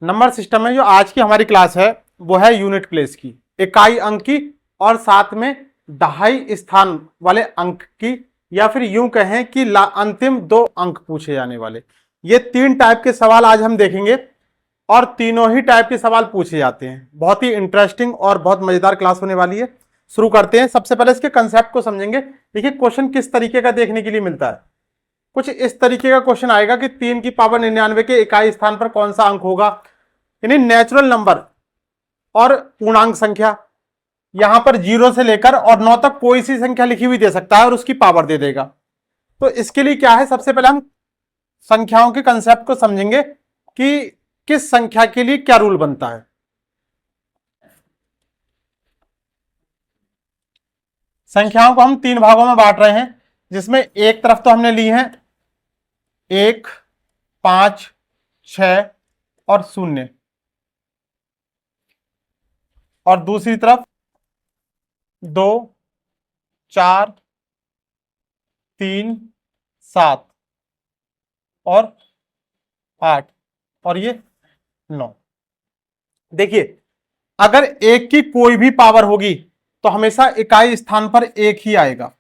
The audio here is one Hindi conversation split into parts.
नंबर सिस्टम में जो आज की हमारी क्लास है वो है यूनिट प्लेस की, इकाई अंक की और साथ में दहाई स्थान वाले अंक की, या फिर यूं कहें कि अंतिम 2 अंक पूछे जाने वाले। ये 3 टाइप के सवाल आज हम देखेंगे और तीनों ही टाइप के सवाल पूछे जाते हैं। बहुत ही इंटरेस्टिंग और बहुत मजेदार क्लास होने वाली है। शुरू करते हैं। सबसे पहले इसके कंसेप्ट को समझेंगे। देखिए क्वेश्चन किस तरीके का देखने के लिए मिलता है। कुछ इस तरीके का क्वेश्चन आएगा कि 3 की पावर 99 के इकाई स्थान पर कौन सा अंक होगा, यानी नेचुरल नंबर और पूर्णांक संख्या। यहां पर 0 से लेकर और 9 तक कोई सी संख्या लिखी हुई दे सकता है और उसकी पावर दे देगा। तो इसके लिए क्या है, सबसे पहले हम संख्याओं के कंसेप्ट को समझेंगे कि किस संख्या के लिए क्या रूल बनता है। संख्याओं को हम 3 भागों में बांट रहे हैं, जिसमें एक तरफ तो हमने ली है 1, 5, 6 और 0, और दूसरी तरफ 2, 4, 3, 7 और 8 और ये 9। देखिए अगर एक की कोई भी पावर होगी तो हमेशा इकाई स्थान पर 1 ही आएगा।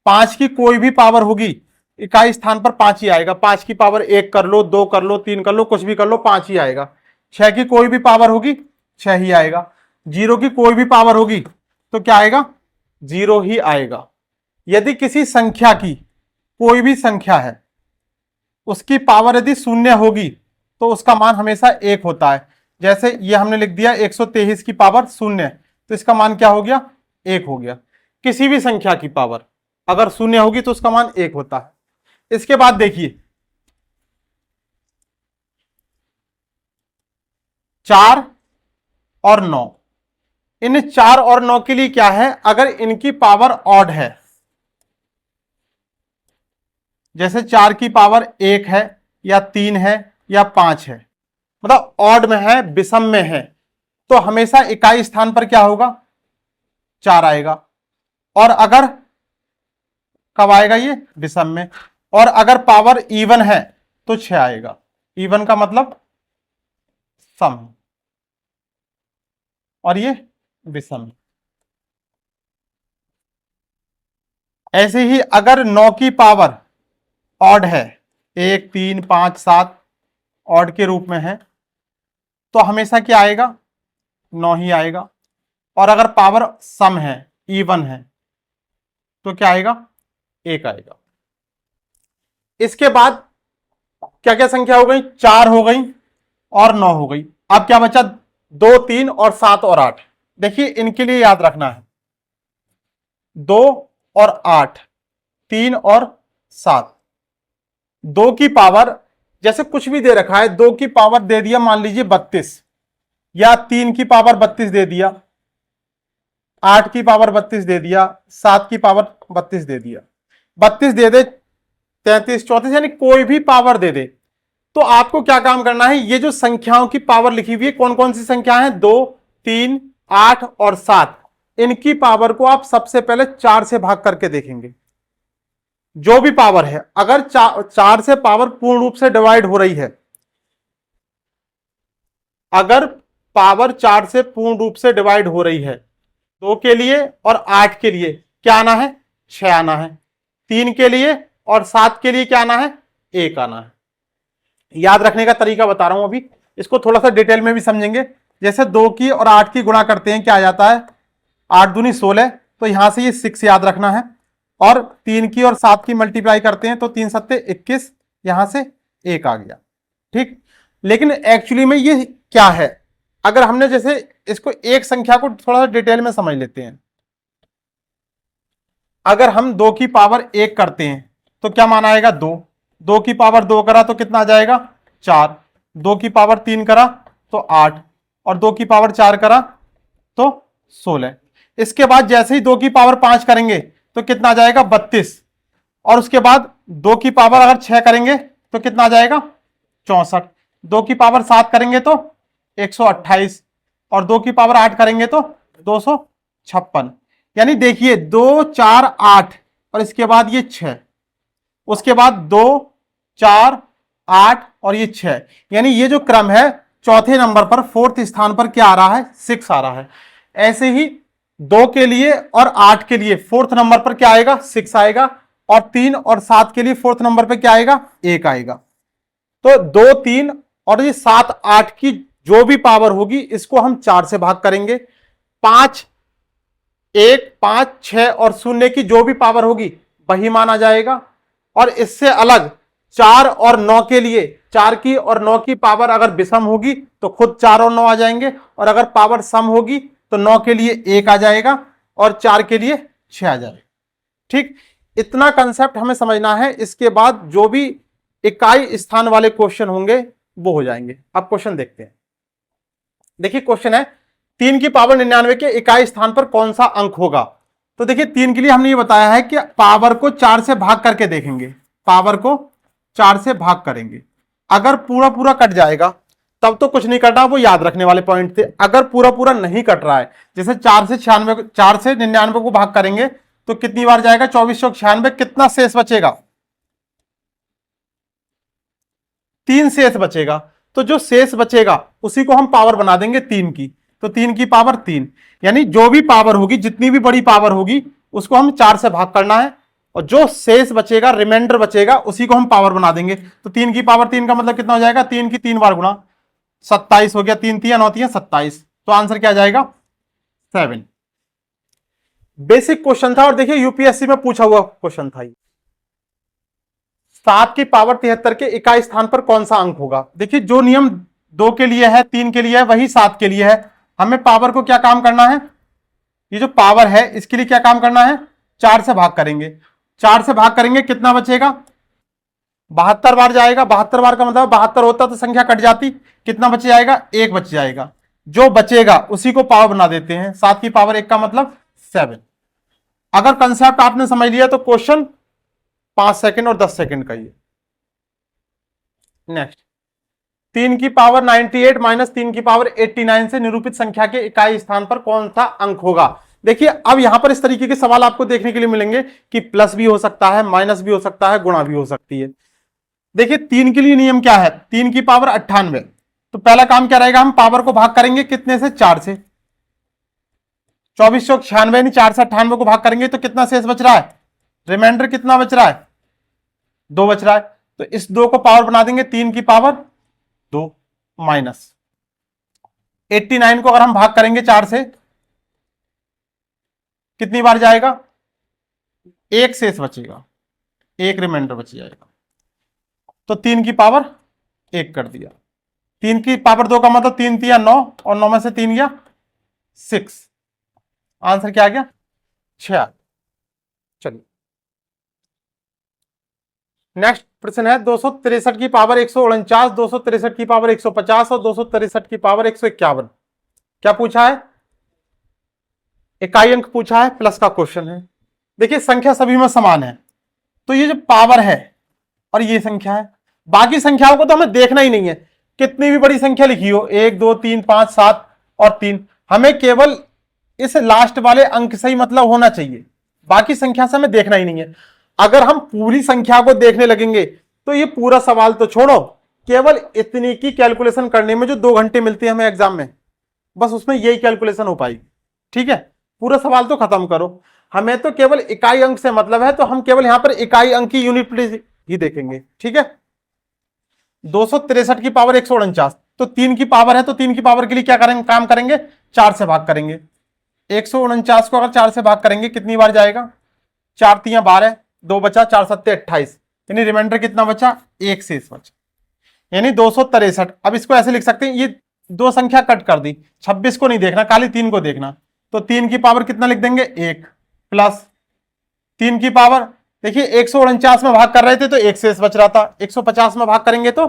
5 की कोई भी पावर होगी इकाई स्थान पर 5 ही आएगा। 5 की पावर 1 कर लो, 2 कर लो, 3 कर लो, कुछ भी कर लो, 5 ही आएगा। 6 की कोई भी पावर होगी 6 ही आएगा। 0 की कोई भी पावर होगी तो क्या आएगा, 0 ही आएगा। यदि किसी संख्या की कोई भी संख्या है उसकी पावर यदि 0 होगी तो उसका मान हमेशा 1 होता है। जैसे ये हमने लिख दिया 123 की पावर 0, तो इसका मान क्या हो गया, 1 हो गया। किसी भी संख्या की पावर अगर 0 होगी तो उसका मान 1 होता है। इसके बाद देखिए 4 और 9, इन 4 और 9 के लिए क्या है, अगर इनकी पावर ऑड है, जैसे 4 की पावर 1 है या 3 है या 5 है, मतलब ऑड में है, विषम में है, तो हमेशा इकाई स्थान पर क्या होगा, 4 आएगा। और अगर कब आएगा, ये विषम में। और अगर पावर इवन है तो 6 आएगा। इवन का मतलब सम, और ये विषम। ऐसे ही अगर 9 की पावर ऑड है, 1, 3, 5, 7 ऑड के रूप में है, तो हमेशा क्या आएगा, 9 ही आएगा। और अगर पावर सम है, इवन है, तो क्या आएगा, 1 आएगा। इसके बाद क्या क्या संख्या हो गई, 4 हो गई और 9 हो गई। अब क्या बचा, 2, 3 और 7 और 8। देखिए इनके लिए याद रखना है 2 और 8, 3 और 7। 2 की पावर जैसे कुछ भी दे रखा है, 2 की पावर दे दिया मान लीजिए 32, या 3 की पावर 32 दे दिया, 8 की पावर 32 दे दिया, 7 की पावर 32 दे दिया, 32 दे दे, 33, 34, यानी कोई भी पावर दे दे, तो आपको क्या काम करना है, ये जो संख्याओं की पावर लिखी हुई है कौन कौन सी संख्या है, 2, 3, 8 और 7, इनकी पावर को आप सबसे पहले 4 से भाग करके देखेंगे। जो भी पावर है, अगर 4 से पावर पूर्ण रूप से डिवाइड हो रही है, अगर पावर 4 से पूर्ण रूप से डिवाइड हो रही है, 2 के लिए और 8 के लिए क्या आना है, 6 आना है। 3 के लिए और 7 के लिए क्या आना है, 1 आना है। याद रखने का तरीका बता रहा हूं अभी, इसको थोड़ा सा डिटेल में भी समझेंगे। जैसे 2 की और 8 की गुणा करते हैं, क्या आ जाता है, 8 दूनी 16, तो यहां से ये 6 याद रखना है। और 3 की और 7 की मल्टीप्लाई करते हैं तो 3 सत्ते 21, यहां से 1 आ गया। ठीक, लेकिन एक्चुअली में ये क्या है, अगर हमने जैसे इसको एक संख्या को थोड़ा सा डिटेल में समझ लेते हैं। अगर हम 2 की पावर 1 करते हैं तो क्या मान आएगा, 2। 2 की पावर 2 करा तो कितना आ जाएगा, 4। 2 की पावर 3 करा तो 8, और 2 की पावर 4 करा तो 16। इसके बाद जैसे ही 2 की पावर 5 करेंगे तो कितना आ जाएगा, 32। और उसके बाद 2 की पावर अगर 6 करेंगे तो कितना आ जाएगा, 64। 2 की पावर 7 करेंगे तो 128, और 2 की पावर 8 करेंगे तो 256। यानी देखिए 2, 4, 8 और इसके बाद ये 6, उसके बाद 2, 4, 8 और ये 6, यानी ये जो क्रम है चौथे नंबर पर फोर्थ स्थान पर क्या आ रहा है, 6 आ रहा है। ऐसे ही 2 के लिए और 8 के लिए फोर्थ नंबर पर क्या आएगा, 6 आएगा, और 3 और 7 के लिए फोर्थ नंबर पर क्या आएगा, 1 आएगा। तो 2, 3 और ये 7, 8 की जो भी पावर होगी इसको हम 4 से भाग करेंगे। 5, 1, 5, 6 और 0 की जो भी पावर होगी वही मान आ जाएगा। और इससे अलग 4 और 9 के लिए 4 की और 9 की पावर अगर विषम होगी तो खुद 4 और 9 आ जाएंगे, और अगर पावर सम होगी तो 9 के लिए 1 आ जाएगा और 4 के लिए 6 आ जाएगा। ठीक, इतना कंसेप्ट हमें समझना है। इसके बाद जो भी इकाई स्थान वाले क्वेश्चन होंगे वो हो जाएंगे। अब क्वेश्चन देखते हैं। देखिए क्वेश्चन है 3 की पावर 99 के इकाई स्थान पर कौन सा अंक होगा। तो देखिए 3 के लिए हमने ये बताया है कि पावर को 4 से भाग करके देखेंगे, पावर को 4 से भाग करेंगे। अगर पूरा पूरा कट जाएगा तब तो कुछ नहीं करना, वो याद रखने वाले पॉइंट थे। अगर पूरा पूरा नहीं कट रहा है, जैसे 4 से 99 को भाग करेंगे तो कितनी बार जाएगा, 2496, कितना शेष बचेगा, 3 शेष बचेगा। तो जो शेष बचेगा उसी को हम पावर बना देंगे 3 की। तो 3 की पावर 3, यानी जो भी पावर होगी, जितनी भी बड़ी पावर होगी उसको हम 4 से भाग करना है, और जो शेष बचेगा, रिमाइंडर बचेगा, उसी को हम पावर बना देंगे। तो 3 की पावर 3 का मतलब कितना हो जाएगा, 3 की 3 बार गुणा, 27 हो गया। 3 3 9 3 27, तो आंसर क्या आ जाएगा, 7। बेसिक क्वेश्चन था और देखिए यूपीएससी में पूछा हुआ क्वेश्चन था। 7 की पावर 73 के इकाई स्थान पर कौन सा अंक होगा। देखिए जो नियम 2 के लिए है, 3 के लिए है, वही 7 के लिए है। हमें पावर को क्या काम करना है, ये जो पावर है इसके लिए क्या काम करना है, 4 से भाग करेंगे। 4 से भाग करेंगे, कितना बचेगा, 72 बार जाएगा। 72 बार का मतलब 72 होता तो संख्या कट जाती, कितना बच जाएगा, 1 बच जाएगा। जो बचेगा उसी को पावर बना देते हैं। 7 की पावर 1 का मतलब 7। अगर कंसेप्ट आपने समझ लिया तो क्वेश्चन 5 सेकंड और 10 सेकंड का ही है। नेक्स्ट, 3 की पावर 98 माइनस 3 की पावर 89 से निरूपित संख्या के इकाई स्थान पर कौन सा अंक होगा। देखिए अब यहां पर इस तरीके के सवाल आपको देखने के लिए मिलेंगे कि प्लस भी हो सकता है, माइनस भी हो सकता है, गुणा भी हो सकती है। देखिए 3 के लिए नियम क्या है, 3 की पावर 98, तो पहला काम क्या रहेगा, हम पावर को भाग करेंगे कितने से, 4 से। 2496 यानी 4 से 98 को भाग करेंगे तो कितना शेष बच रहा है, रिमाइंडर कितना बच रहा है, 2 बच रहा है। तो इस 2 को पावर बना देंगे 3 की पावर 2 माइनस 89 को अगर हम भाग करेंगे 4 से, कितनी बार जाएगा, 1 शेष बचेगा, 1 रिमाइंडर बच जाएगा। तो 3 की पावर 1 कर दिया। 3 की पावर 2 का मतलब 3 3 9, और 9 में से 3 गया 6। आंसर क्या आ गया, 6। चलिए नेक्स्ट प्रश्न है 263 की पावर 149, 263 की पावर 150 और 263 की पावर 151। क्या पूछा है, इकाई अंक पूछा है, प्लस का क्वेश्चन है। देखिए संख्या सभी में समान है, तो ये जो पावर है और ये संख्या है, बाकी संख्याओं को तो हमें देखना ही नहीं है, कितनी भी बड़ी संख्या लिखी हो, 1 2 3 5 7 और 3, हमें केवल इस लास्ट वाले अंक से ही मतलब होना चाहिए, बाकी संख्या से हमें देखना ही नहीं है। अगर हम पूरी संख्या को देखने लगेंगे तो ये पूरा सवाल तो छोड़ो, केवल इतनी की कैलकुलेशन करने में जो 2 घंटे मिलते हैं हमें एग्जाम में, बस उसमें यही कैलकुलेशन हो पाएगी। ठीक है, पूरा सवाल तो खत्म करो, हमें तो केवल इकाई अंक से मतलब है, तो हम केवल यहां पर इकाई अंक की यूनिट प्लेस ही देखेंगे। ठीक है, 263 की पावर 149, तो 3 की पावर है, तो 3 की पावर के लिए क्या करेंगे, काम करेंगे, 4 से भाग करेंगे। 149 को अगर 4 से भाग करेंगे कितनी बार जाएगा, 4 3 12, 2 बचा, 4 7 28, यानी रिमाइंडर कितना बचा, 1 शेष बचा, यानी 263। अब इसको ऐसे लिख सकते हैं, ये 2 संख्या कट कर दी, 26 को नहीं देखना, खाली 3 को देखना। तो 3 की पावर कितना लिख देंगे, 1 प्लस 3 की पावर, देखिए 149 में भाग कर रहे थे तो 1 शेष बच रहा था, 150 में भाग करेंगे तो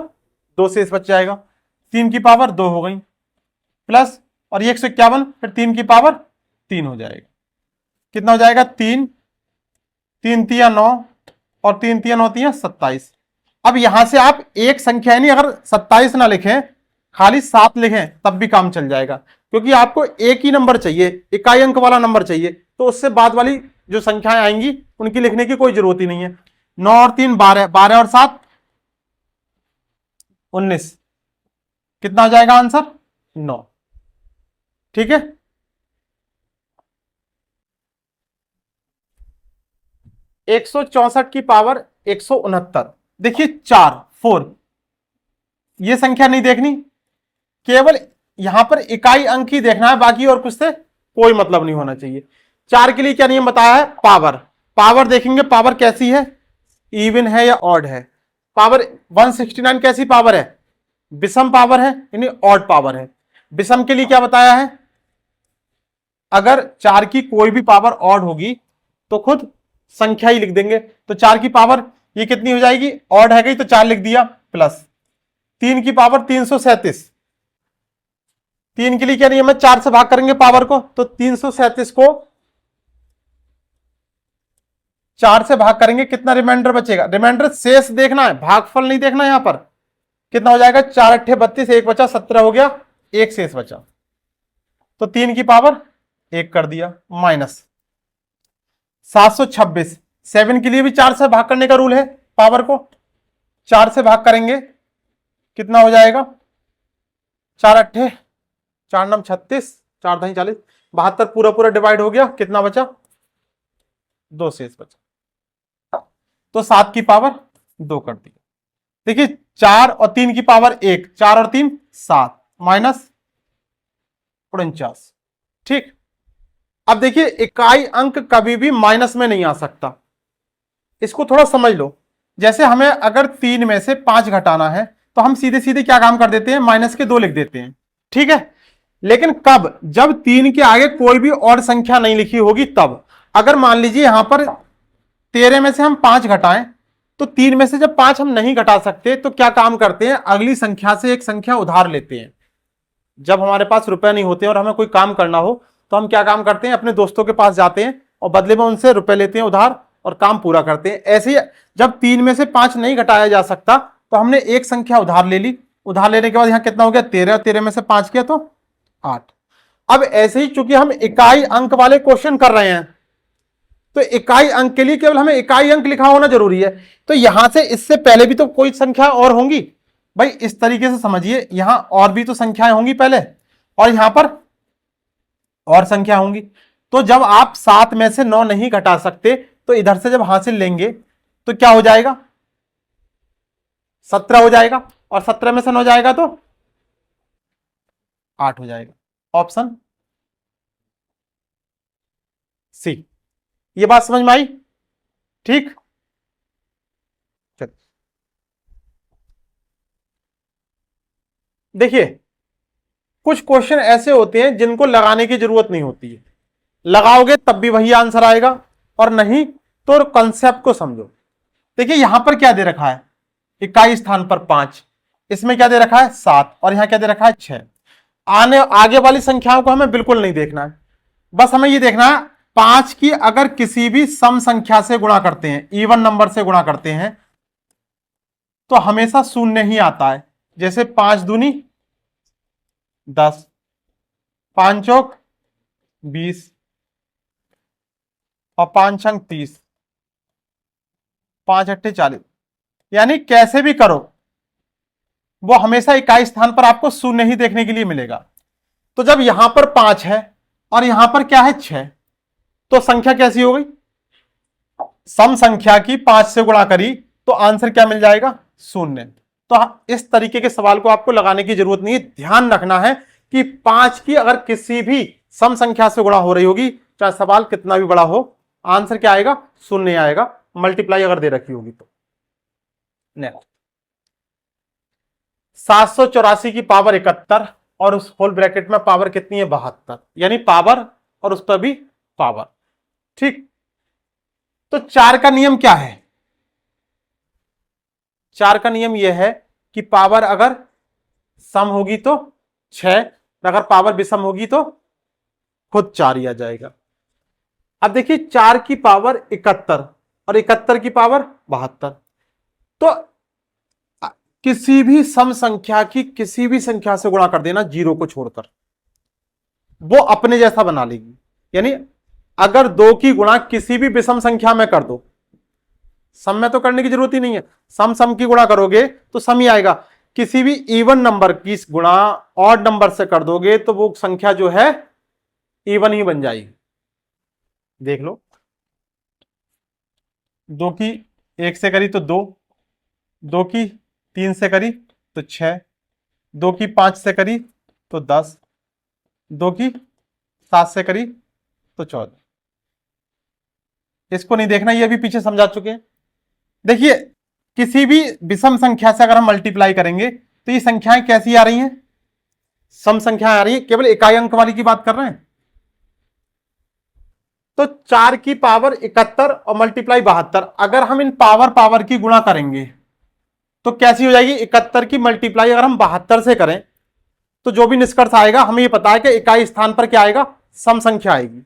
2 शेष बच जाएगा। 3 की पावर 2 हो गई, प्लस और ये 151, फिर 3 की पावर 3 हो जाएगा। कितना हो जाएगा, 3 3 3 9 और 3 3 9 3 27। अब यहां से आप एक संख्या यानी अगर 27 ना लिखें, खाली 7 लिखें तब भी काम चल जाएगा, क्योंकि आपको एक ही नंबर चाहिए, इकाई अंक वाला नंबर चाहिए, तो उससे बाद वाली जो संख्याएं आएंगी उनकी लिखने की कोई जरूरत ही नहीं है। 9 और 3 12, 12 और 7 19, कितना हो जाएगा आंसर? 9। ठीक है, 164 की पावर 169। देखिए 4 ये संख्या नहीं देखनी, केवल यहां पर इकाई अंक ही देखना है, बाकी और कुछ से कोई मतलब नहीं होना चाहिए। 4 के लिए क्या नियम बताया है? पावर। पावर देखेंगे, पावर कैसी है, इवन है या ऑड है। पावर 169 कैसी पावर है? विषम पावर है, यानी ऑड पावर है। विषम के लिए क्या बताया है? अगर 4 की कोई भी पावर ऑड होगी तो खुद संख्या ही लिख देंगे। तो 4 की पावर ये कितनी हो जाएगी? ऑड है गई तो 4 लिख दिया, प्लस 3 की पावर 337। 3 के लिए क्या नियम है? 4 से भाग करेंगे पावर को, तो 337 को 4 से भाग करेंगे, कितना रिमाइंडर बचेगा? रिमाइंडर शेष देखना है, भागफल नहीं देखना। यहां पर कितना हो जाएगा? 4 अट्ठे 32, 1 बचा 17 हो गया, 1 शेष बचा, तो 3 की पावर 1 कर दिया, माइनस 726। 7 के लिए भी 4 से भाग करने का रूल है, पावर को 4 से भाग करेंगे, कितना हो जाएगा? 4 अट्ठे 4 नम 36, 4 दही 40, 72 पूरा पूरा डिवाइड हो गया, कितना बचा? 2 शेष बचा, तो 7 की पावर 2 कर दिया। देखिए 4 और 3 की पावर 1, 4 और 3 7, माइनस 49। ठीक, अब देखिए इकाई अंक कभी भी माइनस में नहीं आ सकता, इसको थोड़ा समझ लो। जैसे हमें अगर 3 में से 5 घटाना है तो हम सीधे सीधे क्या काम कर देते हैं? माइनस के 2 लिख देते हैं। ठीक है, लेकिन कब? जब 3 के आगे कोई भी और संख्या नहीं लिखी होगी तब। अगर मान लीजिए यहां पर 13 में से हम 5 घटाएं, तो 3 में से जब 5 हम नहीं घटा सकते तो क्या काम करते हैं? अगली संख्या से एक संख्या उधार लेते हैं। जब हमारे पास रुपए नहीं होते और हमें कोई काम करना हो तो हम क्या काम करते हैं? अपने दोस्तों के पास जाते हैं और बदले में उनसे रुपए लेते हैं उधार और काम पूरा करते हैं। ऐसे ही जब 3 में से 5 नहीं घटाया जा सकता तो हमने एक संख्या उधार ले ली। उधार लेने के बाद यहां कितना हो गया? 13। 13 में से 5 किया तो 8। अब ऐसे ही चूंकि हम इकाई अंक वाले क्वेश्चन कर रहे हैं तो इकाई अंक के लिए केवल हमें इकाई अंक लिखा होना जरूरी है। तो यहां से इससे पहले भी तो कोई संख्या और होंगी भाई, इस तरीके से समझिए, यहां और भी तो संख्याएं होंगी पहले, और यहां पर और संख्या होंगी। तो जब आप 7 में से 9 नहीं घटा सकते तो इधर से जब हासिल लेंगे तो क्या हो जाएगा? 17 हो जाएगा, और 17 में से 9 जाएगा तो 8 हो जाएगा। Option C. ये बात समझ में आई? ठीक, चलिए देखिए, कुछ क्वेश्चन ऐसे होते हैं जिनको लगाने की जरूरत नहीं होती है, लगाओगे तब भी वही आंसर आएगा, और नहीं तो कॉन्सेप्ट को समझो। देखिए यहां पर क्या दे रखा है? इकाई स्थान पर 5, इसमें क्या दे रखा है? 7, और यहां क्या दे रखा है? 6। आगे वाली संख्याओं को हमें बिल्कुल नहीं देखना है, बस हमें ये देखना है 5 की अगर किसी भी सम संख्या से गुणा करते हैं, इवन नंबर से गुणा करते हैं, तो हमेशा शून्य ही आता है। जैसे 5 दूनी 10, 5 चौक 20, और 5 छंग 30, 5 अट्ठे 40, यानी कैसे भी करो वो हमेशा इकाई स्थान पर आपको शून्य ही देखने के लिए मिलेगा। तो जब यहां पर 5 है और यहां पर क्या है? 6, तो संख्या कैसी हो गई? सम संख्या की 5 से गुणा करी तो आंसर क्या मिल जाएगा? शून्य। तो इस तरीके के सवाल को आपको लगाने की जरूरत नहीं है। ध्यान रखना है कि 5 की अगर किसी भी सम संख्या से गुणा हो रही होगी, चाहे सवाल कितना भी बड़ा हो, आंसर क्या आएगा? शून्य आएगा, मल्टीप्लाई अगर दे रखी होगी तो। नेक्स्ट, 784 की पावर 71 और उस होल ब्रैकेट में पावर कितनी है? 72, यानी पावर और उस पर भी पावर। ठीक, तो 4 का नियम क्या है? 4 का नियम यह है कि पावर अगर सम होगी तो 6, अगर पावर विषम होगी तो खुद 4 ही आ जाएगा। अब देखिए 4 की पावर 71 और 71 की पावर 72, तो किसी भी सम संख्या की किसी भी संख्या से गुणा कर देना, जीरो को छोड़कर, वो अपने जैसा बना लेगी। यानी अगर 2 की गुणा किसी भी विषम संख्या में कर दो, सम में तो करने की जरूरत ही नहीं है, सम सम की गुणा करोगे तो सम ही आएगा। किसी भी इवन नंबर की गुणा ऑड नंबर से कर दोगे तो वो संख्या जो है इवन ही बन जाएगी। देख लो, 2 की 1 से करी तो 2, 2 की 3 से करी तो 6, 2 की 5 से करी तो 10, 2 की 7 से करी तो 14। इसको नहीं देखना, ये भी पीछे समझा चुके हैं। देखिए, किसी भी विषम संख्या से अगर हम मल्टीप्लाई करेंगे तो ये संख्याएं कैसी आ रही हैं? सम संख्याएं आ रही हैं। केवल इकाई अंक वाली की बात कर रहे हैं तो 4 की पावर 71 और मल्टीप्लाई 72, अगर हम इन पावर की गुणा करेंगे तो कैसी हो जाएगी? 71 की मल्टीप्लाई अगर हम 72 से करें तो जो भी निष्कर्ष आएगा हमें यह पता है कि इकाई स्थान पर क्या आएगा? सम संख्या आएगी।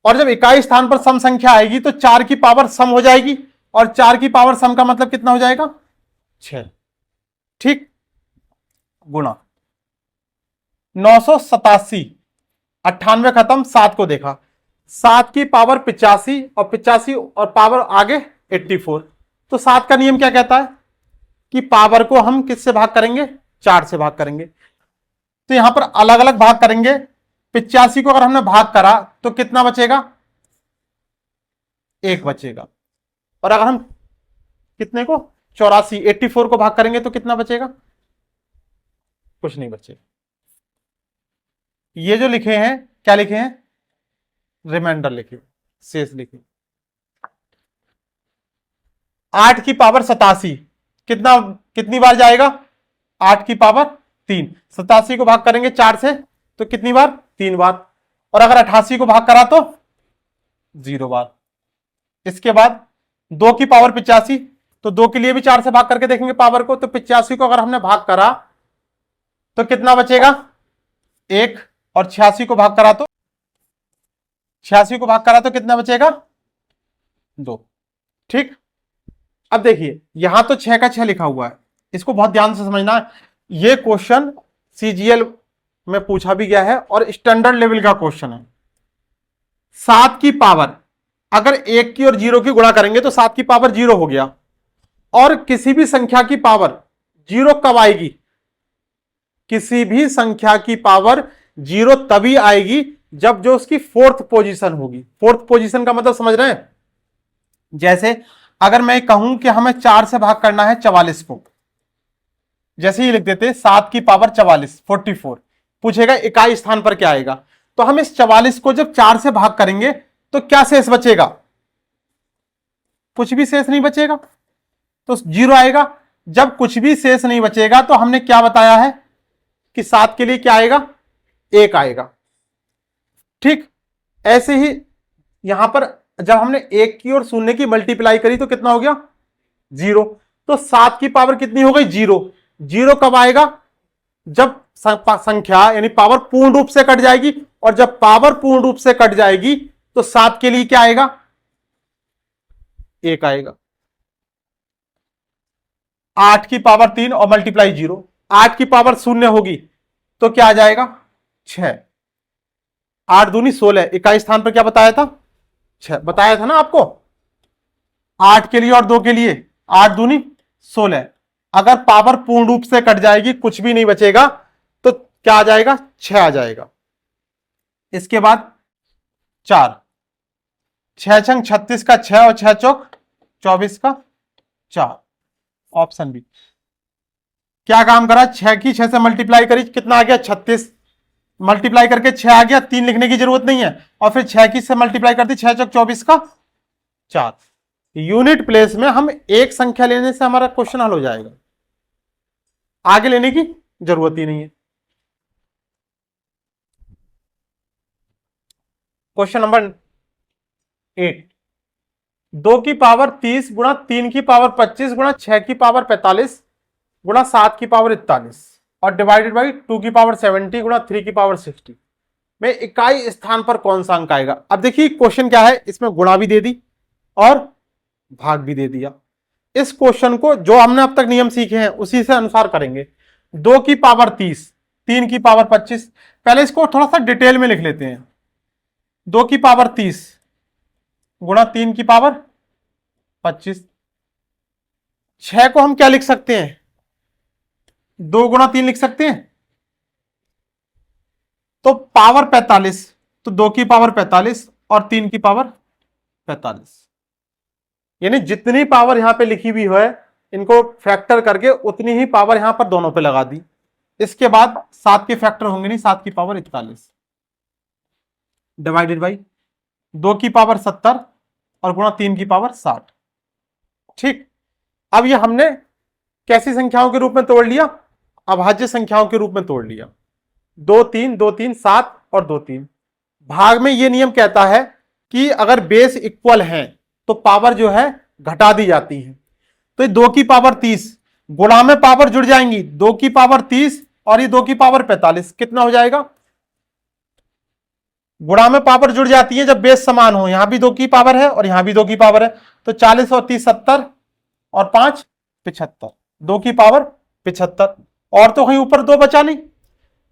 और जब इकाई स्थान पर सम संख्या आएगी तो 4 की पावर सम हो जाएगी, और 4 की पावर सम का मतलब कितना हो जाएगा? 6। ठीक, गुणा 987, 98 खत्म, 7 को देखा, 7 की पावर 85 और 85 और पावर आगे 84। तो 7 का नियम क्या कहता है कि पावर को हम किससे भाग करेंगे? 4 से भाग करेंगे। तो यहां पर अलग अलग भाग करेंगे। 85 को अगर हमने भाग करा तो कितना बचेगा? 1 बचेगा। और अगर हम कितने को 84 84 को भाग करेंगे तो कितना बचेगा? कुछ नहीं बचेगा। ये जो लिखे हैं, क्या लिखे हैं? रिमाइंडर लिखे, शेष लिखे। 8 की पावर 87 कितनी बार जाएगा? 8 की पावर 3। 87 को भाग करेंगे 4 से तो कितनी बार? 3 बार। और अगर 88 को भाग करा तो 0 बार। इसके बाद 2 की पावर 85, तो 2 के लिए भी 4 से भाग करके देखेंगे पावर को। तो 85 को अगर हमने भाग करा तो कितना बचेगा? 1। और 86 को भाग करा तो 86 को भाग करा तो कितना बचेगा? 2। ठीक, अब देखिए यहां तो 6 का 6 लिखा हुआ है, इसको बहुत ध्यान से समझना है। यह क्वेश्चन सीजीएल में पूछा भी गया है और स्टैंडर्ड लेवल का क्वेश्चन है। 7 की पावर अगर 1 की और 0 की गुणा करेंगे तो 7 की पावर 0 हो गया। और किसी भी संख्या की पावर 0 कब आएगी? किसी भी संख्या की पावर 0 तभी आएगी जब जो उसकी फोर्थ पोजीशन होगी। फोर्थ पोजीशन का मतलब समझ रहे हैं? जैसे अगर मैं कहूं कि हमें 4 से भाग करना है 44 को, जैसे ही लिख देते 7 की पावर 44 44, पूछेगा इकाई स्थान पर क्या आएगा। तो हम इस 44 को जब 4 से भाग करेंगे तो क्या शेष बचेगा? कुछ भी शेष नहीं बचेगा, तो 0 आएगा। जब कुछ भी शेष नहीं बचेगा तो हमने क्या बताया है कि 7 के लिए क्या आएगा? 1 आएगा। ठीक, ऐसे ही यहां पर जब हमने 1 की और 0 की मल्टीप्लाई करी तो कितना हो गया? 0। तो 7 की पावर कितनी हो गई? 0। 0 कब आएगा? जब संख्या यानी पावर पूर्ण रूप से कट जाएगी, और जब पावर पूर्ण रूप से कट जाएगी तो 7 के लिए क्या आएगा? 1 आएगा। 8 की पावर 3 और मल्टीप्लाई 0, 8 की पावर 0 होगी तो क्या आ जाएगा? 6। 8 दूनी 16, इकाई स्थान पर क्या बताया था? 6 बताया था ना आपको। 8 के लिए और 2 के लिए 8 दूनी 16। अगर पावर पूर्ण रूप से कट जाएगी, कुछ भी नहीं बचेगा, तो क्या आ जाएगा? 6 आ जाएगा। इसके बाद 4, 6 छंग 36 का 6 और 6 चौक 24 का 4। Option B. क्या काम करा? 6 की 6 से मल्टीप्लाई करी, कितना आ गया? 36। मल्टीप्लाई करके 6 आ गया, 3 लिखने की जरूरत नहीं है। और फिर 6 की से मल्टीप्लाई कर दी, 6 चौक 24 का 4। यूनिट प्लेस में हम एक संख्या लेने से हमारा क्वेश्चन हल हो जाएगा, आगे लेने की जरूरत ही नहीं है। क्वेश्चन नंबर 8, 2 की पावर 30 गुणा 3 की पावर 25 गुणा 6 की पावर 45 गुणा 7 की पावर 41 और डिवाइडेड बाई 2 की पावर 70 गुणा 3 की पावर 60 में इकाई स्थान पर कौन सा अंक आएगा। अब देखिए क्वेश्चन क्या है, इसमें गुणा भी दे दी और भाग भी दे दिया। इस क्वेश्चन को जो हमने अब तक नियम सीखे हैं उसी से अनुसार करेंगे। 2 की पावर 30, 3 की पावर 25, पहले इसको थोड़ा सा डिटेल में लिख लेते हैं। 2 की पावर 30 गुणा 3 की पावर 25। 6 को हम क्या लिख सकते हैं? 2 गुणा 3 लिख सकते हैं, तो पावर 45, तो 2 की पावर 45 और 3 की पावर 45, यानी जितनी पावर यहां पे लिखी हुई है इनको फैक्टर करके उतनी ही पावर यहां पर दोनों पे लगा दी। इसके बाद 7 के फैक्टर होंगे नहीं, 7 की पावर 41 डिवाइडेड बाई 2 की पावर 70 और गुणा 3 की पावर 60। ठीक, अब ये हमने कैसी संख्याओं के रूप में तोड़ लिया? अभाज्य संख्याओं के रूप में तोड़ लिया। 2 3 2 3 7 और 2 3। भाग में ये नियम कहता है कि अगर बेस इक्वल है तो पावर जो है घटा दी जाती है। तो ये 2 की पावर 30 गुणा में पावर जुड़ जाएंगी, 2 की पावर 30 और ये 2 की पावर 45, कितना हो जाएगा? गुणा में पावर जुड़ जाती है जब बेस समान हो, यहां भी 2 की पावर है और यहां भी 2 की पावर है, तो 40 और 30 70 और 5 75, 2 की पावर 75। और तो कहीं ऊपर 2 बचा नहीं,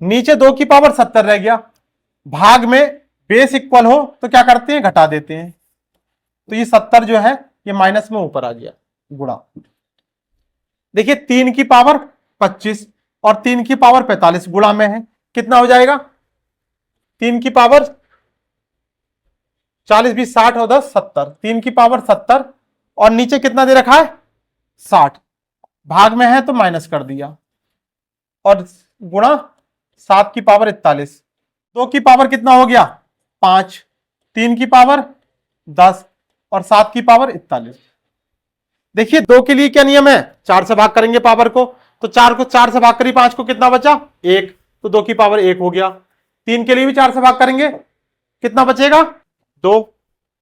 नीचे 2 की पावर 70 रह गया। भाग में बेस इक्वल हो तो क्या करते हैं? घटा देते हैं, तो ये 70 जो है ये माइनस में ऊपर आ गया, गुणा। देखिए 3 की पावर 25 और 3 की पावर 45 गुणा में है, कितना हो जाएगा? 3 की पावर 40 20 60 और 10 70, 3 की पावर 70 और नीचे कितना दे रखा है? 60। भाग में है तो माइनस कर दिया और गुणा 7 की पावर 41, 2 की पावर कितना हो गया? 5, 3 की पावर 10 और 7 की पावर 41। देखिए 2 के लिए क्या नियम है? 4 से भाग करेंगे पावर को, तो 4 को 4 से भाग करी 5 को, कितना बचा? 1, तो 2 की पावर 1 हो गया। 3 के लिए भी 4 से भाग करेंगे, कितना बचेगा? 2,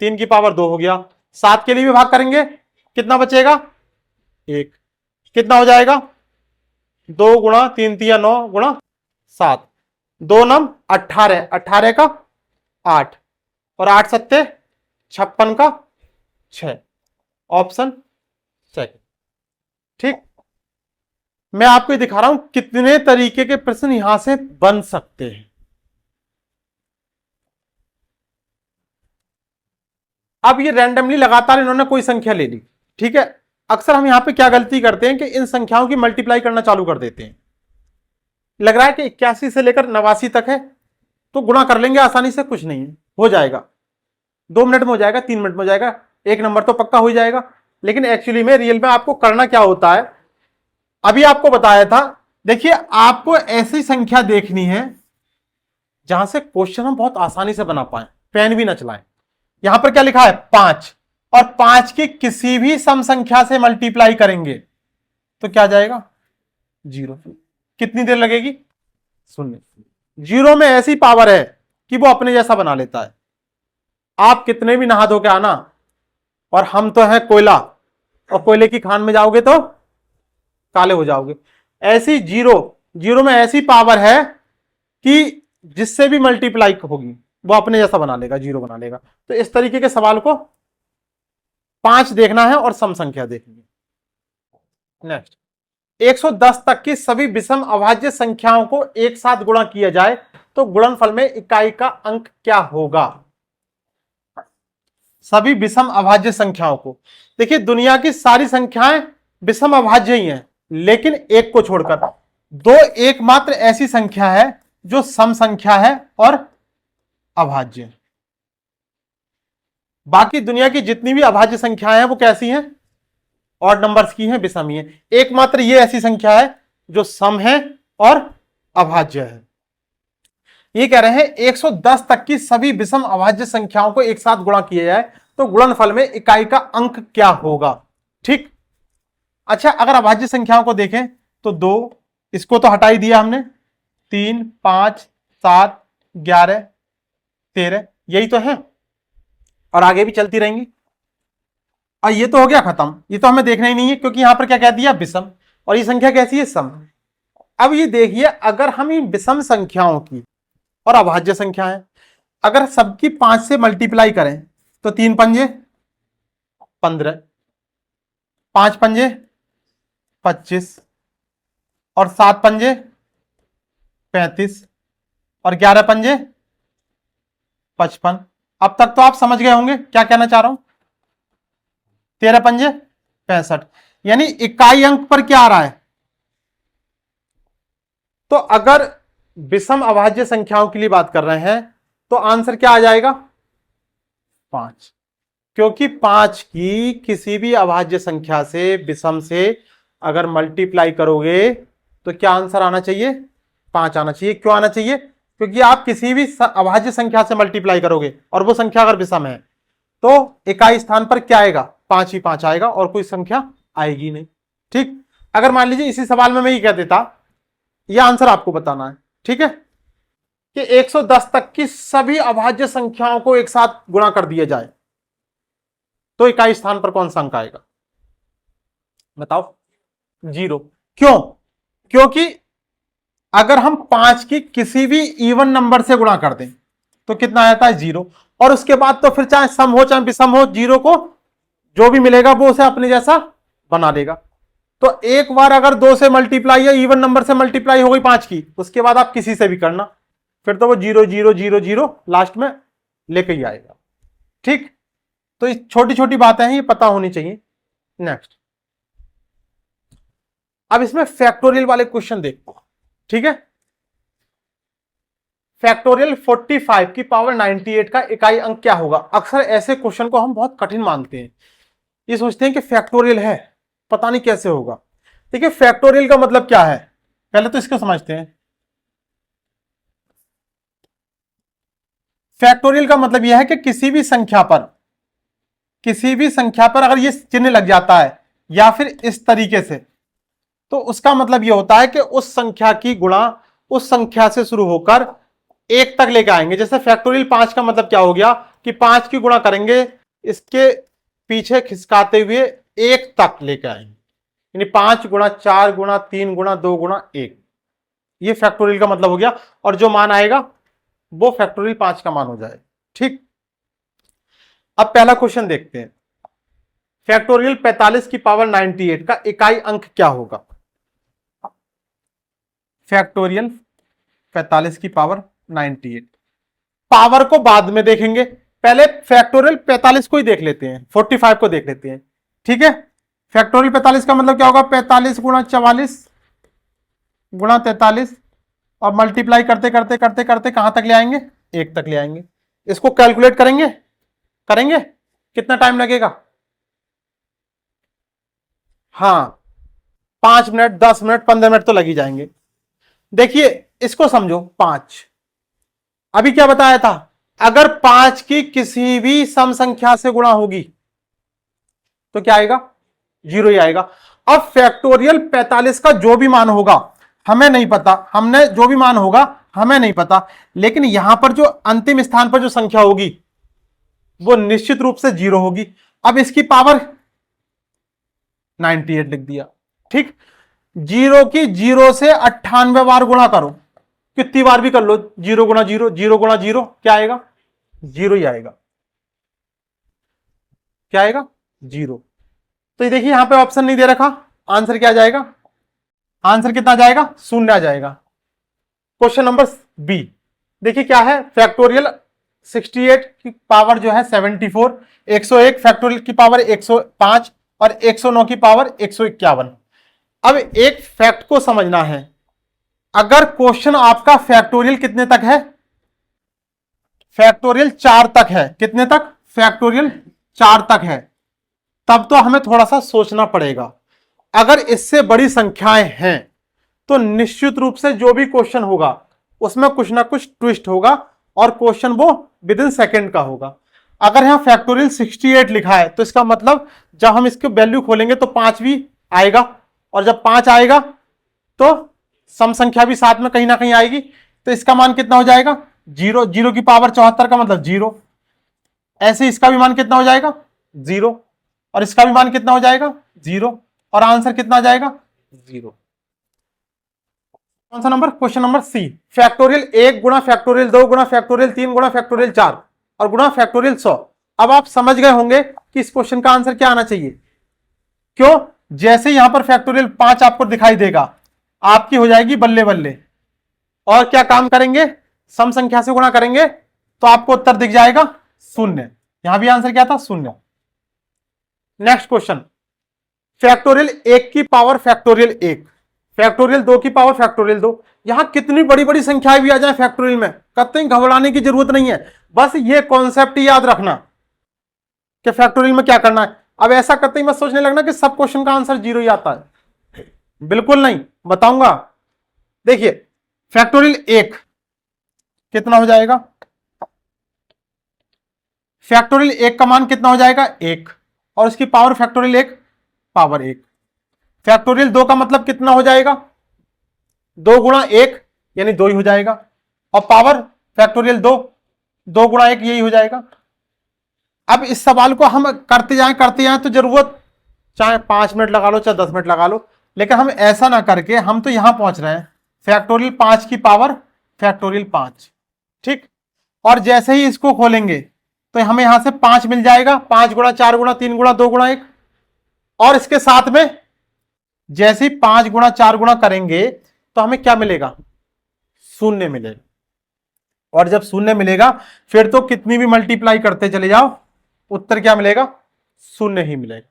3 की पावर 2 हो गया। 7 के लिए भी भाग करेंगे, कितना बचेगा? 1, कितना हो जाएगा? 2 गुणा 3 3 9 गुणा 7, 2 नम 18, 18 का 8 और 8 सत्ते 56 का 6, ऑप्शन सेकंड। ठीक, मैं आपको ये दिखा रहा हूं कितने तरीके के प्रश्न यहां से बन सकते हैं। अब ये रैंडमली लगातार इन्होंने कोई संख्या ले ली, ठीक है। अक्सर हम यहां पे क्या गलती करते हैं कि इन संख्याओं की मल्टीप्लाई करना चालू कर देते हैं। लग रहा है कि 81 से लेकर 89 तक है तो गुणा कर लेंगे आसानी से, कुछ नहीं है, हो जाएगा, 2 मिनट में हो जाएगा, 3 मिनट में हो जाएगा, 1 नंबर तो पक्का हो जाएगा। लेकिन एक्चुअली में रियल में आपको करना क्या होता है, अभी आपको बताया था। देखिए आपको ऐसी संख्या देखनी है जहां से क्वेश्चन हम बहुत आसानी से बना पाए, पेन भी ना चलाएं। यहां पर क्या लिखा है? 5, और 5 की किसी भी सम संख्या से मल्टीप्लाई करेंगे तो क्या जाएगा? 0। कितनी देर लगेगी? 0। 0 में ऐसी पावर है कि वो अपने जैसा बना लेता है। आप कितने भी नहा धो के आना, और हम तो हैं कोयला, और कोयले की खान में जाओगे तो काले हो जाओगे। ऐसी 0 में ऐसी पावर है कि जिससे भी मल्टीप्लाई होगी वो अपने जैसा बना लेगा, 0 बना लेगा। तो इस तरीके के सवाल को 5 देखना है और सम संख्या देखनी है। नेक्स्ट, 110 तक की सभी विषम अभाज्य संख्याओं को एक साथ गुणा किया जाए तो गुणनफल में इकाई का अंक क्या होगा? सभी विषम अभाज्य संख्याओं को, देखिए दुनिया की सारी संख्याएं विषम अभाज्य ही हैं, लेकिन एक को छोड़कर, दो एकमात्र ऐसी संख्या है जो सम संख्या है और अभाज्य। बाकी दुनिया की जितनी भी अभाज्य संख्याएं हैं वो कैसी हैं? ऑड नंबर्स की हैं, विषम ही हैं। एकमात्र ये ऐसी संख्या है जो सम है और अभाज्य है। ये कह रहे हैं 110 तक की सभी विषम अभाज्य संख्याओं को एक साथ गुणा किया जाए तो गुणनफल में इकाई का अंक क्या होगा? ठीक, अच्छा अगर अभाज्य संख्याओं को देखें तो 2, इसको तो हटा ही दिया हमने, 3 5 7 11 13, यही तो है, और आगे भी चलती रहेंगी। और ये तो हो गया खत्म, ये तो हमें देखना ही नहीं है क्योंकि यहां पर क्या कह दिया? विषम, और ये संख्या कैसी है? सम। अब ये देखिए अगर हम इन विषम संख्याओं की और अभाज्य संख्या है, अगर सबकी 5 से मल्टीप्लाई करें तो 3 पंजे 15, 5 पंजे 25 और 7 पंजे 35 और 11 पंजे 55। अब तक तो आप समझ गए होंगे क्या कहना चाह रहा हूं। 13 पंजे 65, यानी इकाई अंक पर क्या आ रहा है? तो अगर विषम अभाज्य संख्याओं के लिए बात कर रहे हैं तो आंसर क्या आ जाएगा? 5, क्योंकि 5 की किसी भी अभाज्य संख्या से विषम से अगर मल्टीप्लाई करोगे तो क्या आंसर आना चाहिए? 5 आना चाहिए। क्यों आना चाहिए? क्योंकि आप किसी भी अभाज्य संख्या से मल्टीप्लाई करोगे और वो संख्या अगर विषम है तो इकाई स्थान पर क्या आएगा? 5 ही 5 आएगा और कोई संख्या आएगी नहीं। ठीक, अगर मान लीजिए इसी सवाल में मैं ये कह देता, ये आंसर आपको बताना है, ठीक है, कि 110 तक की सभी अभाज्य संख्याओं को एक साथ गुणा कर दिया जाए तो इकाई स्थान पर कौन सा अंक आएगा? बताओ। 0। क्यों? क्योंकि अगर हम 5 की किसी भी इवन नंबर से गुणा कर दें तो कितना आता है? 0। और उसके बाद तो फिर चाहे सम हो चाहे विषम हो, 0 को जो भी मिलेगा वो उसे अपने जैसा बना देगा। तो एक बार अगर 2 से मल्टीप्लाई या इवन नंबर से मल्टीप्लाई हो गई 5 की, उसके बाद आप किसी से भी करना, फिर तो वो 0 0 0 0 लास्ट में लेके ही आएगा। ठीक, तो ये छोटी छोटी बातें हैं, ये पता होनी चाहिए। नेक्स्ट, अब इसमें फैक्टोरियल वाले क्वेश्चन देखो, ठीक है। फैक्टोरियल 45 की पावर 98 का इकाई अंक क्या होगा? अक्सर ऐसे क्वेश्चन को हम बहुत कठिन मानते हैं, ये सोचते हैं कि फैक्टोरियल है, पता नहीं कैसे होगा। देखिए फैक्टोरियल का मतलब क्या है, पहले तो इसको समझते हैं। फैक्टोरियल का मतलब यह है कि किसी भी संख्या पर अगर ये चिन्ह लग जाता है या फिर इस तरीके से, तो उसका मतलब यह होता है कि उस संख्या की गुणा उस संख्या से शुरू होकर 1 तक लेकर आएंगे। जैसे फैक्टोरियल 5 का मतलब क्या हो गया कि 5 की गुणा करेंगे, इसके पीछे खिसकाते हुए 1 तक लेकर आएंगे, यानी 5 गुणा 4 गुणा 3 गुणा 2 गुणा 1, ये फैक्टोरियल का मतलब हो गया। और जो मान आएगा वो फैक्टोरियल 5 का मान हो जाए। ठीक, अब पहला क्वेश्चन देखते हैं। फैक्टोरियल 45 की पावर 98 का इकाई अंक क्या होगा? फैक्टोरियल 45 की पावर 98, पावर को बाद में देखेंगे, पहले फैक्टोरियल 45 को ही देख लेते हैं, 45 को देख लेते हैं। ठीक है, फैक्टोरियल 45 का मतलब क्या होगा? 45 गुणा 44 गुणा 43, और मल्टीप्लाई करते करते करते करते कहां तक ले आएंगे? 1 तक ले आएंगे। इसको कैलकुलेट करेंगे, कितना टाइम लगेगा? हाँ, 5 मिनट 10 मिनट 15 मिनट तो लग ही जाएंगे। देखिए इसको समझो, 5 अभी क्या बताया था, अगर 5 की किसी भी सम संख्या से गुणा होगी तो क्या आएगा? 0 ही आएगा। अब फैक्टोरियल 45 का जो भी मान होगा हमें नहीं पता, हमने जो भी मान होगा हमें नहीं पता, लेकिन यहां पर जो अंतिम स्थान पर जो संख्या होगी वो निश्चित रूप से 0 होगी। अब इसकी पावर 98 लिख दिया। ठीक, 0 की 0 से 98 बार गुणा करो, कितनी बार भी कर लो, 0 गुणा 0 0 गुणा 0 क्या आएगा? 0 ही आएगा। क्या आएगा? 0। तो ये देखिए यहां पे ऑप्शन नहीं दे रखा, आंसर क्या आ जाएगा? आंसर कितना आ जाएगा? 0 आ जाएगा। क्वेश्चन नंबर बी देखिए क्या है, फैक्टोरियल 68 की पावर जो है 74, 101 फैक्टोरियल की पावर 105 और 109 की पावर 151। अब एक फैक्ट को समझना है, अगर क्वेश्चन आपका फैक्टोरियल कितने तक है? फैक्टोरियल 4 तक है। कितने तक? फैक्टोरियल 4 तक है, तब तो हमें थोड़ा सा सोचना पड़ेगा। अगर इससे बड़ी संख्याएं हैं तो निश्चित रूप से जो भी क्वेश्चन होगा उसमें कुछ ना कुछ ट्विस्ट होगा और क्वेश्चन वो विद इन सेकेंड का होगा। अगर यहां फैक्टोरियल 68 लिखा है तो इसका मतलब जब हम इसकी वैल्यू खोलेंगे तो 5 भी आएगा, और जब 5 आएगा तो सम संख्या भी साथ में कहीं ना कहीं आएगी, तो इसका मान कितना हो जाएगा? 0। 0 की पावर 74 का मतलब 0। ऐसे इसका भी मान कितना हो जाएगा? 0, और इसका भी मान कितना हो जाएगा? 0, और आंसर कितना आ जाएगा? 0। कौन सा नंबर? क्वेश्चन नंबर सी, फैक्टोरियल 1 गुणा फैक्टोरियल 2 गुणा फैक्टोरियल 3 गुणा फैक्टोरियल 4 और गुणा फैक्टोरियल 100। अब आप समझ गए होंगे कि इस क्वेश्चन का आंसर क्या आना चाहिए। क्यों? जैसे यहां पर फैक्टोरियल 5 आपको दिखाई देगा, आपकी हो जाएगी बल्ले बल्ले, और क्या काम करेंगे? सम संख्या से गुणा करेंगे तो आपको उत्तर दिख जाएगा 0। यहां भी आंसर क्या था? 0। नेक्स्ट क्वेश्चन, फैक्टोरियल 1 की पावर फैक्टोरियल 1, फैक्टोरियल 2 की पावर फैक्टोरियल 2। यहां कितनी बड़ी बड़ी संख्याएं भी आ जाए फैक्टोरियल में, कतई घबराने की जरूरत नहीं है। बस ये कॉन्सेप्ट याद रखना कि फैक्टोरियल में क्या करना है। अब ऐसा कतई मत सोचने लगना कि सब क्वेश्चन का आंसर 0 ही आता है, बिल्कुल नहीं, बताऊंगा। देखिए फैक्टोरियल 1 कितना हो जाएगा, फैक्टोरियल 1 का मान कितना हो जाएगा 1, और उसकी पावर फैक्टोरियल 1 पावर 1। फैक्टोरियल 2 का मतलब कितना हो जाएगा, 2 गुणा 1 यानी 2 ही हो जाएगा, और पावर फैक्टोरियल 2, 2 गुणा 1 यही हो जाएगा। अब इस सवाल को हम करते जाएं तो जरूरत चाहे 5 मिनट लगा लो चाहे 10 मिनट लगा लो, लेकिन हम ऐसा ना करके हम तो यहां पहुंच रहे हैं फैक्टोरियल 5 की पावर फैक्टोरियल 5, ठीक। और जैसे ही इसको खोलेंगे तो हमें यहां से 5 मिल जाएगा, 5 गुणा 4 गुणा 3 गुणा 2 गुणा 1, और इसके साथ में जैसे ही 5 गुणा 4 गुणा करेंगे तो हमें क्या मिलेगा, शून्य मिलेगा। और जब शून्य मिलेगा फिर तो कितनी भी मल्टीप्लाई करते चले जाओ, उत्तर क्या मिलेगा, शून्य ही मिलेगा।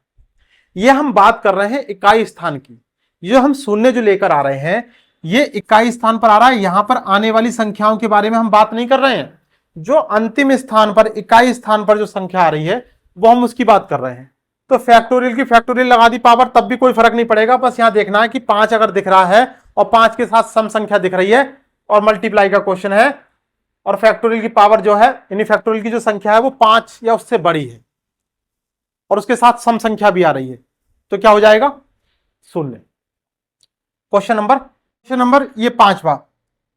ये हम बात कर रहे हैं इकाई स्थान की, जो हम शून्य जो लेकर आ रहे हैं ये इकाई स्थान पर आ रहा है, यहां पर आने वाली संख्याओं के बारे में हम बात नहीं कर रहे हैं। जो अंतिम स्थान पर इकाई स्थान पर जो संख्या आ रही है वो हम उसकी बात कर रहे हैं। तो फैक्टोरियल की फैक्टोरियल लगा दी पावर, तब भी कोई फर्क नहीं पड़ेगा। बस यहां देखना है कि 5 अगर दिख रहा है और 5 के साथ सम संख्या दिख रही है और मल्टीप्लाई का क्वेश्चन है, और फैक्टोरियल की पावर जो है यानी फैक्टोरियल की जो संख्या है वो 5 या उससे बड़ी है और उसके साथ सम संख्या भी आ रही है, तो क्या हो जाएगा, शून्य। क्वेश्चन नंबर ये 5वां,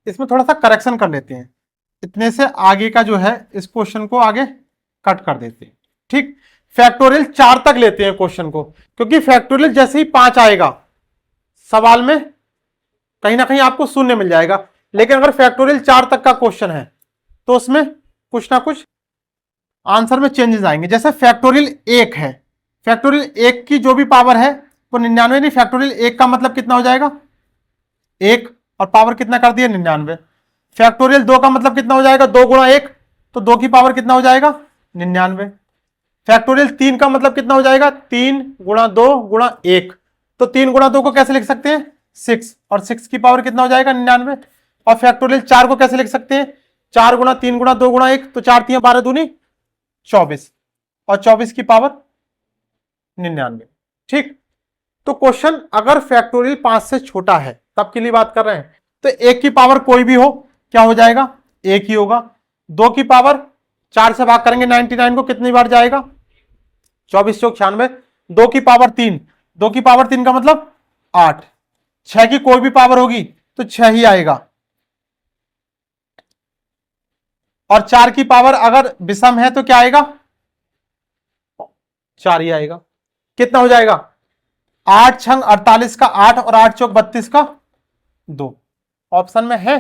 इसमें थोड़ा सा करेक्शन कर लेते हैं। इतने से आगे का जो है इस क्वेश्चन को आगे कट कर देते हैं, ठीक। फैक्टोरियल 4 तक लेते हैं क्वेश्चन को, क्योंकि फैक्टोरियल जैसे ही 5 आएगा सवाल में कहीं ना कहीं आपको शून्य मिल जाएगा। लेकिन अगर फैक्टोरियल 4 तक का क्वेश्चन है तो उसमें कुछ ना कुछ आंसर में चेंजेस आएंगे। जैसे फैक्टोरियल 1 है, फैक्टोरियल 1 की जो भी पावर है वो 99, नहीं फैक्टोरियल 1 का मतलब कितना हो जाएगा 1, और पावर कितना कर दिया 99। फैक्टोरियल 2 का मतलब कितना हो जाएगा 2 गुणा 1, तो 2 की पावर कितना हो जाएगा 99। फैक्टोरियल 3 का मतलब कितना हो जाएगा 3 गुणा 2 गुणा 1, तो 3 गुणा 2 को कैसे लिख सकते हैं 6, और 6 की पावर कितना हो जाएगा 99। और फैक्टोरियल 4 को कैसे लिख सकते हैं 4 गुणा 3 गुणा 2 गुणा 1, तो 4 3 12 दूनी 24, और 24 की पावर 99, ठीक। तो क्वेश्चन अगर फैक्टोरियल 5 से छोटा है तब के लिए बात कर रहे हैं, तो 1 की पावर कोई भी हो क्या हो जाएगा 1 ही होगा। 2 की पावर 4 से भाग करेंगे 99 को, कितनी बार जाएगा 24 चौक 96। 2 की पावर 3, 2 की पावर 3 का मतलब 8। 6 की कोई भी पावर होगी तो 6 ही आएगा, और 4 की पावर अगर विषम है तो क्या आएगा 4 ही आएगा। कितना हो जाएगा 8 छंग 48 का 8, और 8 चौक 32 का 2, ऑप्शन में है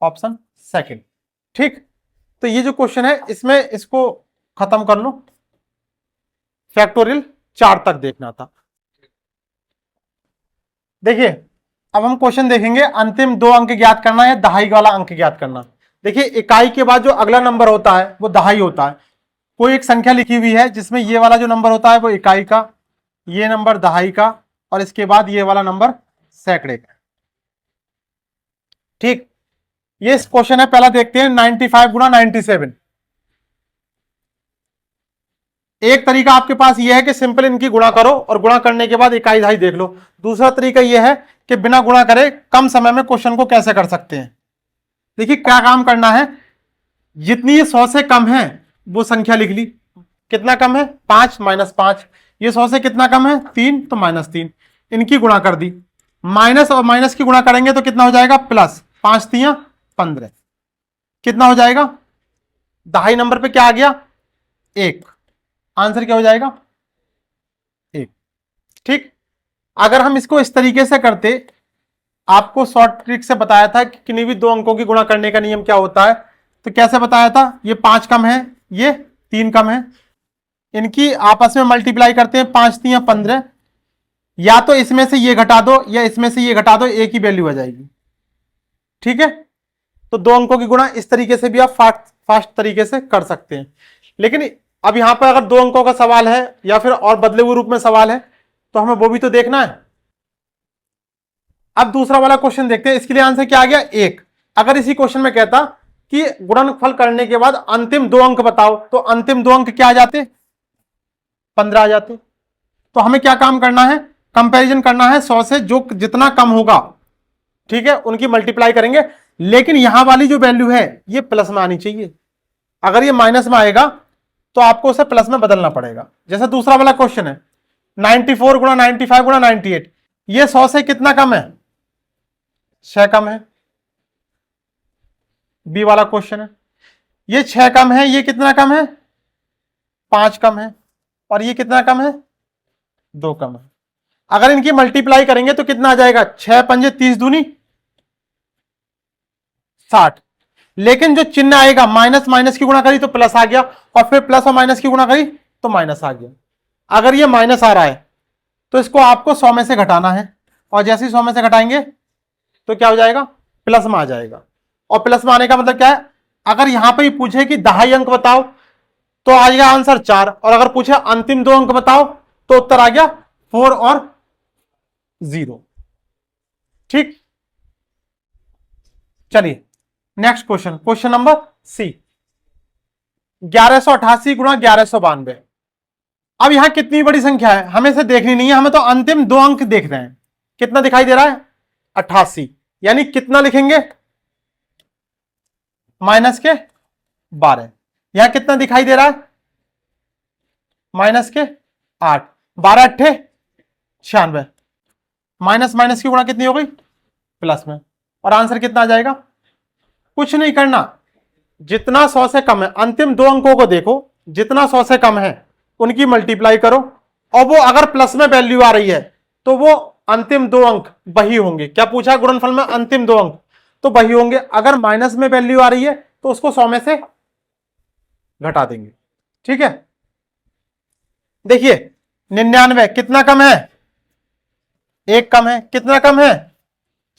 ऑप्शन सेकंड, ठीक। तो ये जो क्वेश्चन है इसमें इसको खत्म कर लो, फैक्टोरियल 4 तक देखना था। देखिए अब हम क्वेश्चन देखेंगे, अंतिम 2 अंक ज्ञात करना है, दहाई वाला अंक ज्ञात करना। देखिए इकाई के बाद जो अगला नंबर होता है वो दहाई होता है। कोई एक संख्या लिखी हुई है जिसमें ये वाला जो नंबर होता है वो इकाई का, ये नंबर दहाई का, और इसके बाद ये वाला नंबर सैकड़े का, ठीक। ये क्वेश्चन है, पहला देखते हैं 95 गुणा 97। एक तरीका आपके पास यह है कि सिंपल इनकी गुणा करो और गुणा करने के बाद इकाई दहाई देख लो। दूसरा तरीका यह है कि बिना गुणा करे कम समय में क्वेश्चन को कैसे कर सकते हैं। देखिए क्या काम करना है, जितनी ये 100 से कम है वो संख्या लिख ली। कितना कम है 5 माइनस 5, ये 100 से कितना कम है 3, तो माइनस 3, इनकी गुणा कर दी। माइनस और माइनस की गुणा करेंगे तो कितना हो जाएगा प्लस, 5 3 15, कितना हो जाएगा दहाई नंबर पे क्या आ गया 1, आंसर क्या हो जाएगा 1, ठीक। अगर हम इसको इस तरीके से करते, आपको शॉर्ट ट्रिक से बताया था कि किन्हीं भी 2 अंकों की गुणा करने का नियम क्या होता है, तो कैसे बताया था, ये 5 कम है ये 3 कम है, इनकी आपस में मल्टीप्लाई करते हैं 5 3 15, या तो इसमें से ये घटा दो या इसमें से ये घटा दो, एक ही वैल्यू आ जाएगी, ठीक है। तो 2 अंकों की गुणा इस तरीके से भी आप फास्ट तरीके से कर सकते हैं। लेकिन अब यहां पर अगर 2 अंकों का सवाल है या फिर और बदले हुए रूप में सवाल है तो हमें वो भी तो देखना है। अब दूसरा वाला क्वेश्चन देखते हैं, इसके लिए आंसर क्या आ गया, 1। अगर इसी क्वेश्चन में कहता कि गुणनफल करने के बाद अंतिम 2 अंक बताओ, तो अंतिम 2 अंक क्या आ जाते, 15 आ जाते। तो हमें क्या काम करना है, कंपैरिजन करना है 100 से, जो जितना कम होगा, ठीक है, उनकी मल्टीप्लाई करेंगे। लेकिन यहां वाली जो वैल्यू है ये प्लस में आनी चाहिए। अगर ये माइनस में आएगा तो आपको उसे प्लस में बदलना पड़ेगा। जैसे दूसरा वाला क्वेश्चन है 94 गुणा 95 गुणा 98, ये 100 से कितना कम है, 6 कम है। बी वाला क्वेश्चन है, ये 6 कम है, ये कितना कम है, 5 कम है, और ये कितना कम है, 2 कम है। अगर इनकी मल्टीप्लाई करेंगे तो कितना आ जाएगा, 6 पंजे 30 दूनी 60। लेकिन जो चिन्ह आएगा, माइनस माइनस की गुणा करी तो प्लस आ गया, और फिर प्लस और माइनस की गुणा करी तो माइनस आ गया। अगर ये माइनस आ रहा है तो इसको आपको 100 में से घटाना है, और जैसे ही 100 में से घटाएंगे तो क्या हो जाएगा, प्लस में आ जाएगा। और प्लस में आने का मतलब क्या है, अगर यहां पर पूछे कि दहाई अंक बताओ तो आ जाएगा आंसर 4, और अगर पूछे अंतिम 2 अंक बताओ तो उत्तर आ गया 4 और 0। ठीक, चलिए next question, question number C, 1188 गुणा 1192। अब यहां कितनी बड़ी संख्या है हमें से देखनी नहीं है, हमें तो अंतिम 2 अंक देख रहे हैं। कितना दिखाई दे रहा है, 88, यानी कितना लिखेंगे, माइनस के 12। यहां कितना दिखाई दे रहा है, माइनस के 8, 12 अट्ठे 96, माइनस माइनस की गुणा कितनी हो गई, प्लस में, और आंसर कितना आ जाएगा। कुछ नहीं करना, जितना 100 से कम है, अंतिम 2 अंकों को देखो, जितना 100 से कम है उनकी मल्टीप्लाई करो, और वो अगर प्लस में वैल्यू आ रही है तो वो अंतिम 2 अंक वही होंगे। क्या पूछा, गुणनफल में अंतिम 2 अंक तो वही होंगे। अगर माइनस में वैल्यू आ रही है तो उसको 100 में से घटा देंगे। ठीक है, देखिए 99 कितना कम है, 1 कम है, कितना कम है,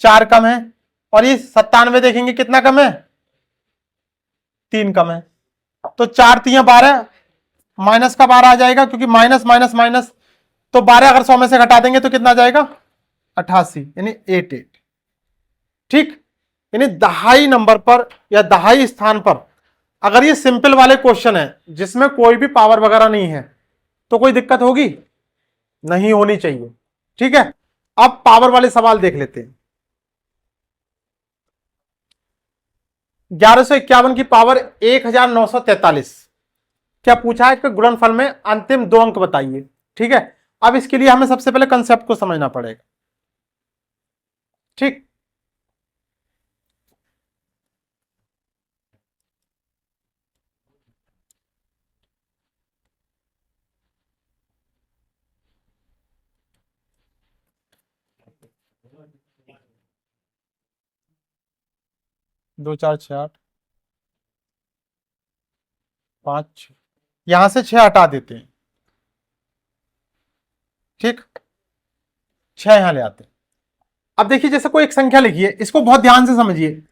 4 कम है, और ये 97 देखेंगे कितना कम है, 3 कम है। तो 4 3 12, माइनस का 12 आ जाएगा, क्योंकि माइनस माइनस माइनस, तो 12 अगर 100 में से घटा देंगे तो कितना आ जाएगा, 88, यानी 88। ठीक, यानी दहाई नंबर पर या दहाई स्थान पर अगर ये सिंपल वाले क्वेश्चन है जिसमें कोई भी पावर वगैरह नहीं है तो कोई दिक्कत होगी, नहीं होनी चाहिए। ठीक है, अब पावर वाले सवाल देख लेते हैं। 1151 की पावर 1943, क्या पूछा है कि गुणनफल में अंतिम 2 अंक बताइए। ठीक है, अब इसके लिए हमें सबसे पहले कंसेप्ट को समझना पड़ेगा। ठीक, दो चार छह आठ, 5, यहां से 6 हटा देते हैं। ठीक, 6 यहां ले आते हैं। अब देखिए जैसे कोई एक संख्या लिखी है, इसको बहुत ध्यान से समझिए।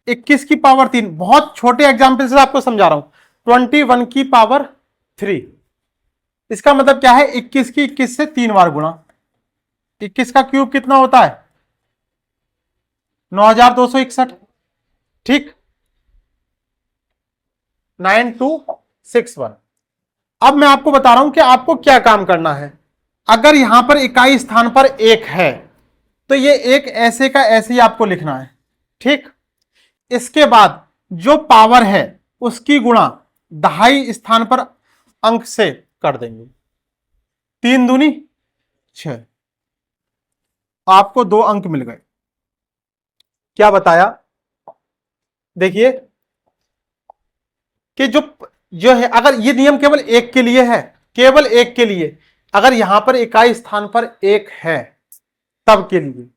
21 की पावर 3, बहुत छोटे एग्जाम्पल से आपको समझा रहा हूं। 21 की पावर 3, इसका मतलब क्या है, 21 की 21 से 3 बार गुणा। 21 का क्यूब कितना होता है, 9261। ठीक, 9261। अब मैं आपको बता रहा हूं कि आपको क्या काम करना है। अगर यहां पर इकाई स्थान पर 1 है तो ये एक ऐसे का ऐसे ही आपको लिखना है। ठीक, इसके बाद जो पावर है उसकी गुणा दहाई स्थान पर अंक से कर देंगे। 3 दूनी 6, आपको 2 अंक मिल गए। क्या बताया, देखिए कि जो जो है, अगर ये नियम केवल 1 के लिए है, केवल 1 के लिए, अगर यहां पर इकाई स्थान पर 1 है तब के लिए,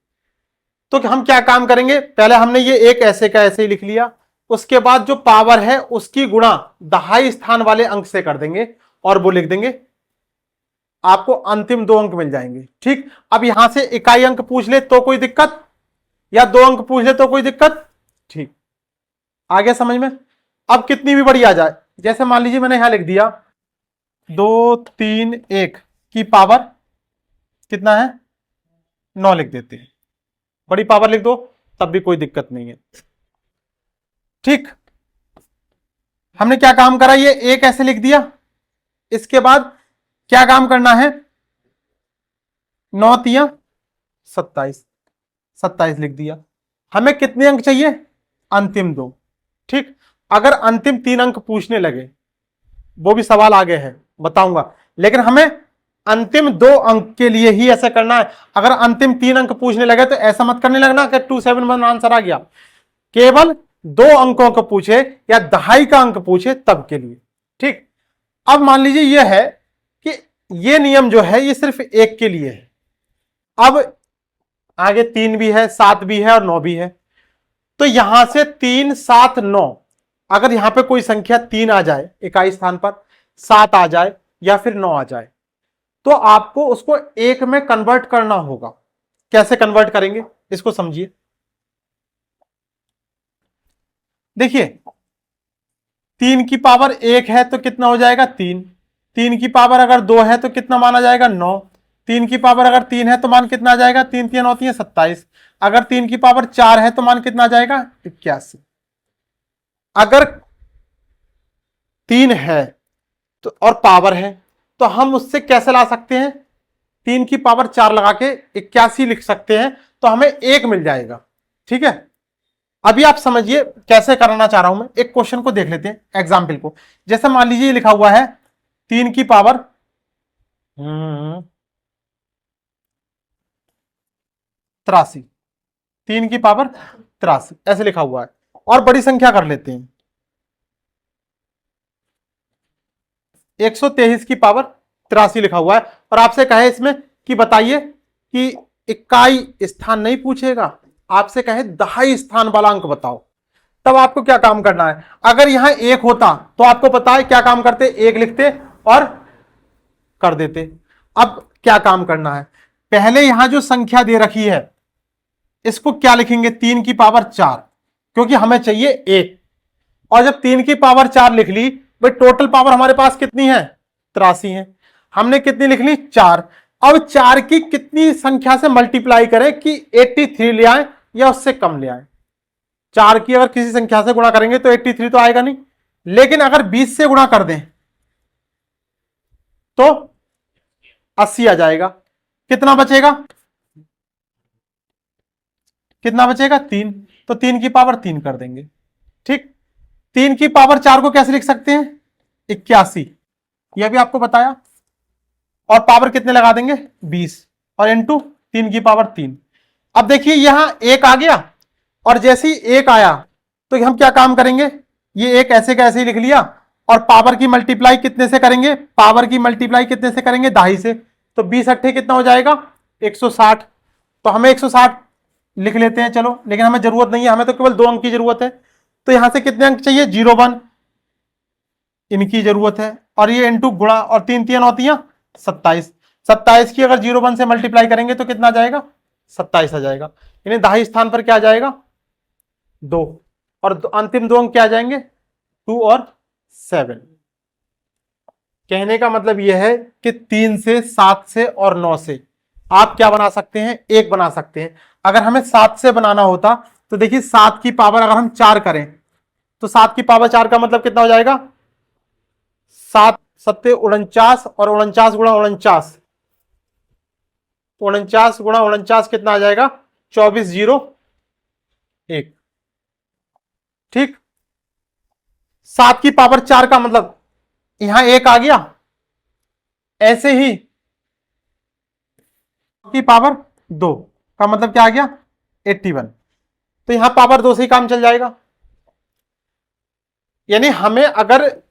तो हम क्या काम करेंगे, पहले हमने ये एक ऐसे का ऐसे ही लिख लिया, उसके बाद जो पावर है उसकी गुणा दहाई स्थान वाले अंक से कर देंगे और वो लिख देंगे, आपको अंतिम 2 अंक मिल जाएंगे। ठीक, अब यहां से इकाई अंक पूछ ले तो कोई दिक्कत, या 2 अंक पूछ ले तो कोई दिक्कत। ठीक, आ गया समझ में। अब कितनी भी बड़ी आ जाए, जैसे मान लीजिए मैंने यहां लिख दिया 231 की पावर कितना है, 9 लिख देते हैं। बड़ी पावर लिख दो तब भी कोई दिक्कत नहीं है। ठीक, हमने क्या काम करा, ये एक ऐसे लिख दिया। इसके बाद क्या काम करना है, 9 तिया 27, 27 लिख दिया। हमें कितने अंक चाहिए, अंतिम 2। ठीक, अगर अंतिम 3 अंक पूछने लगे, वो भी सवाल आगे है बताऊंगा, लेकिन हमें अंतिम 2 अंक के लिए ही ऐसा करना है। अगर अंतिम 3 अंक पूछने लगे तो ऐसा मत करने लगना कि 271 आंसर आ गया। केवल 2 अंकों को पूछे या दहाई का अंक पूछे तब के लिए। ठीक, अब मान लीजिए यह है कि यह नियम जो है ये सिर्फ एक के लिए है। अब आगे 3 भी है, 7 भी है और 9 भी है। तो यहां से 3 7 9, अगर यहां पे कोई संख्या 3 आ जाए इकाई स्थान पर, 7 आ जाए या फिर 9 आ जाए, तो आपको उसको 1 में कन्वर्ट करना होगा। कैसे कन्वर्ट करेंगे इसको समझिए। देखिए 3 की पावर 1 है तो कितना हो जाएगा 3, 3 की पावर अगर 2 है तो कितना माना जाएगा 9, 3 की पावर अगर 3 है तो मान कितना आ जाएगा, 3 3 9 3 27, अगर 3 की पावर 4 है तो मान कितना आ जाएगा 81। अगर 3 है तो और पावर है तो हम उससे कैसे ला सकते हैं, 3 की पावर 4 लगा के 81 लिख सकते हैं, तो हमें 1 मिल जाएगा। ठीक है, अभी आप समझिए कैसे कराना चाह रहा हूं मैं। एक क्वेश्चन को देख लेते हैं, एग्जाम्पल को। जैसे मान लीजिए लिखा हुआ है 3 की पावर 83, 3 की पावर 83 ऐसे लिखा हुआ है। और बड़ी संख्या कर लेते हैं, 123 की पावर 83 लिखा हुआ है। और आपसे कहे इसमें कि बताइए कि इकाई स्थान नहीं पूछेगा, आपसे कहे दहाई स्थान वाला अंक बताओ, तब आपको क्या काम करना है। अगर यहां 1 होता तो आपको पता है क्या काम करते, 1 लिखते और कर देते। अब क्या काम करना है, पहले यहां जो संख्या दे रखी है इसको क्या लिखेंगे, 3 की पावर 4, क्योंकि हमें चाहिए 1। और जब 3 की पावर 4 लिख ली, भाई टोटल पावर हमारे पास कितनी है 83 है, हमने कितनी लिख ली 4। अब 4 की कितनी संख्या से मल्टीप्लाई करें कि 83 ले आए या उससे कम ले आए। 4 की अगर किसी संख्या से गुणा करेंगे तो 83 तो आएगा नहीं, लेकिन अगर 20 से गुणा कर दें तो 80 आ जाएगा। कितना बचेगा, कितना बचेगा 3, तो 3 की पावर 3 कर देंगे। ठीक, 3 की पावर 4 को कैसे लिख सकते हैं 81, यह भी आपको बताया। और पावर कितने लगा देंगे 20 और इनटू 3 की पावर 3। अब देखिए यहां 1 आ गया, और जैसे ही 1 आया तो हम क्या काम करेंगे, ये 1 ऐसे का ऐसे ही लिख लिया, और पावर की मल्टीप्लाई कितने से करेंगे, पावर की मल्टीप्लाई कितने से करेंगे दहाई से। तो 20 अट्ठे कितना हो जाएगा 160, तो हमें 160 लिख लेते हैं चलो, लेकिन हमें जरूरत नहीं है, हमें तो केवल 2 अंक की जरूरत है। तो यहां से कितने अंक चाहिए 01 इनकी जरूरत है, और ये इंटू गुणा, और 3 3 होती है 27, 27 की अगर 01 से मल्टीप्लाई करेंगे तो कितना आ जाएगा 27 आ जाएगा। यानी दहाई स्थान पर क्या आ जाएगा 2, और अंतिम 2 अंक क्या आ जाएंगे 2 और 7। कहने का मतलब यह है कि 3 से 7 से और 9 से आप क्या बना सकते हैं 1 बना सकते हैं। अगर हमें 7 से बनाना होता तो देखिए 7 की पावर अगर हम 4 करें तो 7 की पावर 4 का मतलब कितना हो जाएगा 7 सत्ते 49, और 49 गुणा 49, 49 गुणा 49 कितना आ जाएगा 24 0 1। ठीक, 7 की पावर 4 का मतलब यहां 1 आ गया, ऐसे ही की पावर 2 का मतलब क्या आ गया 81, तो यहां पावर 2 से ही काम चल जाएगा। यानी हमें अगर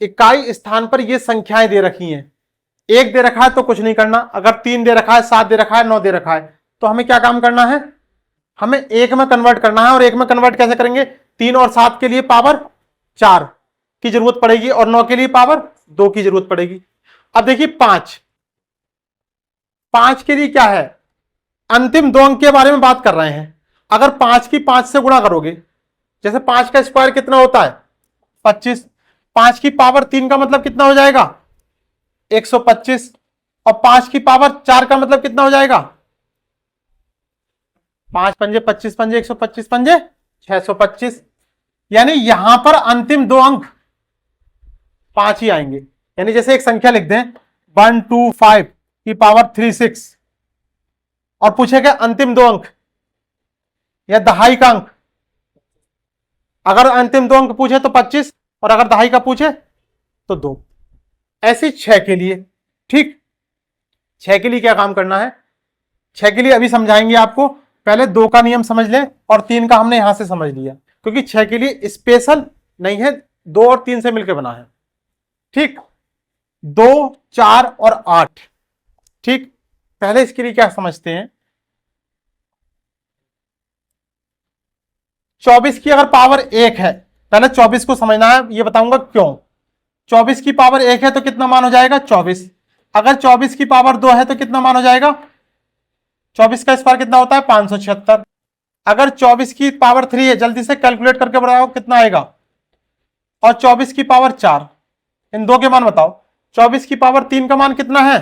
इकाई स्थान पर ये संख्याएं दे रखी हैं, 1 दे रखा है तो कुछ नहीं करना, अगर 3 दे रखा है 7 दे रखा है 9 दे रखा है, तो हमें क्या काम करना है, हमें 1 में कन्वर्ट करना है। और 1 में कन्वर्ट कैसे करेंगे, 3 और 7 के लिए पावर 4 की जरूरत पड़ेगी और 9 के लिए पावर 2 की जरूरत पड़ेगी। अब देखिए 5 के लिए क्या है, अंतिम 2 अंक के बारे में बात कर रहे हैं। अगर 5 की 5 से गुणा करोगे, जैसे 5 का स्क्वायर कितना होता है 25, 5 की पावर 3 का मतलब कितना हो जाएगा 125, और 5 की पावर 4 का मतलब कितना हो जाएगा 5 पंजे 25 पंजे 125 पंजे 625, यानी यहां पर अंतिम दो अंक 5 ही आएंगे। यानी जैसे एक संख्या लिख दें 125 की पावर 36 और पूछेगा अंतिम दो अंक या दहाई का अंक। अगर अंतिम दो अंक पूछे तो 25 और अगर दहाई का पूछे तो 2। ऐसे 6 के लिए, ठीक। 6 के लिए क्या काम करना है, 6 के लिए अभी समझाएंगे आपको। पहले 2 का नियम समझ लें और 3 का हमने यहां से समझ लिया, क्योंकि 6 के लिए स्पेशल नहीं है, 2 और 3 से मिलकर बना है, ठीक। 2, 4 और 8, ठीक। पहले इसके लिए क्या समझते हैं, 24 की अगर पावर 1 है, पहले 24 को समझना है, ये बताऊंगा क्यों। 24 की पावर 1 है तो कितना मान हो जाएगा 24। अगर 24 की पावर 2 है तो कितना मान हो जाएगा, 24 का स्क्वायर कितना होता है 576। अगर 24 की पावर 3 है, जल्दी से कैलकुलेट करके बताओ कितना आएगा, और 24 की पावर 4, इन दो के मान बताओ। 24 की पावर 3 का मान कितना है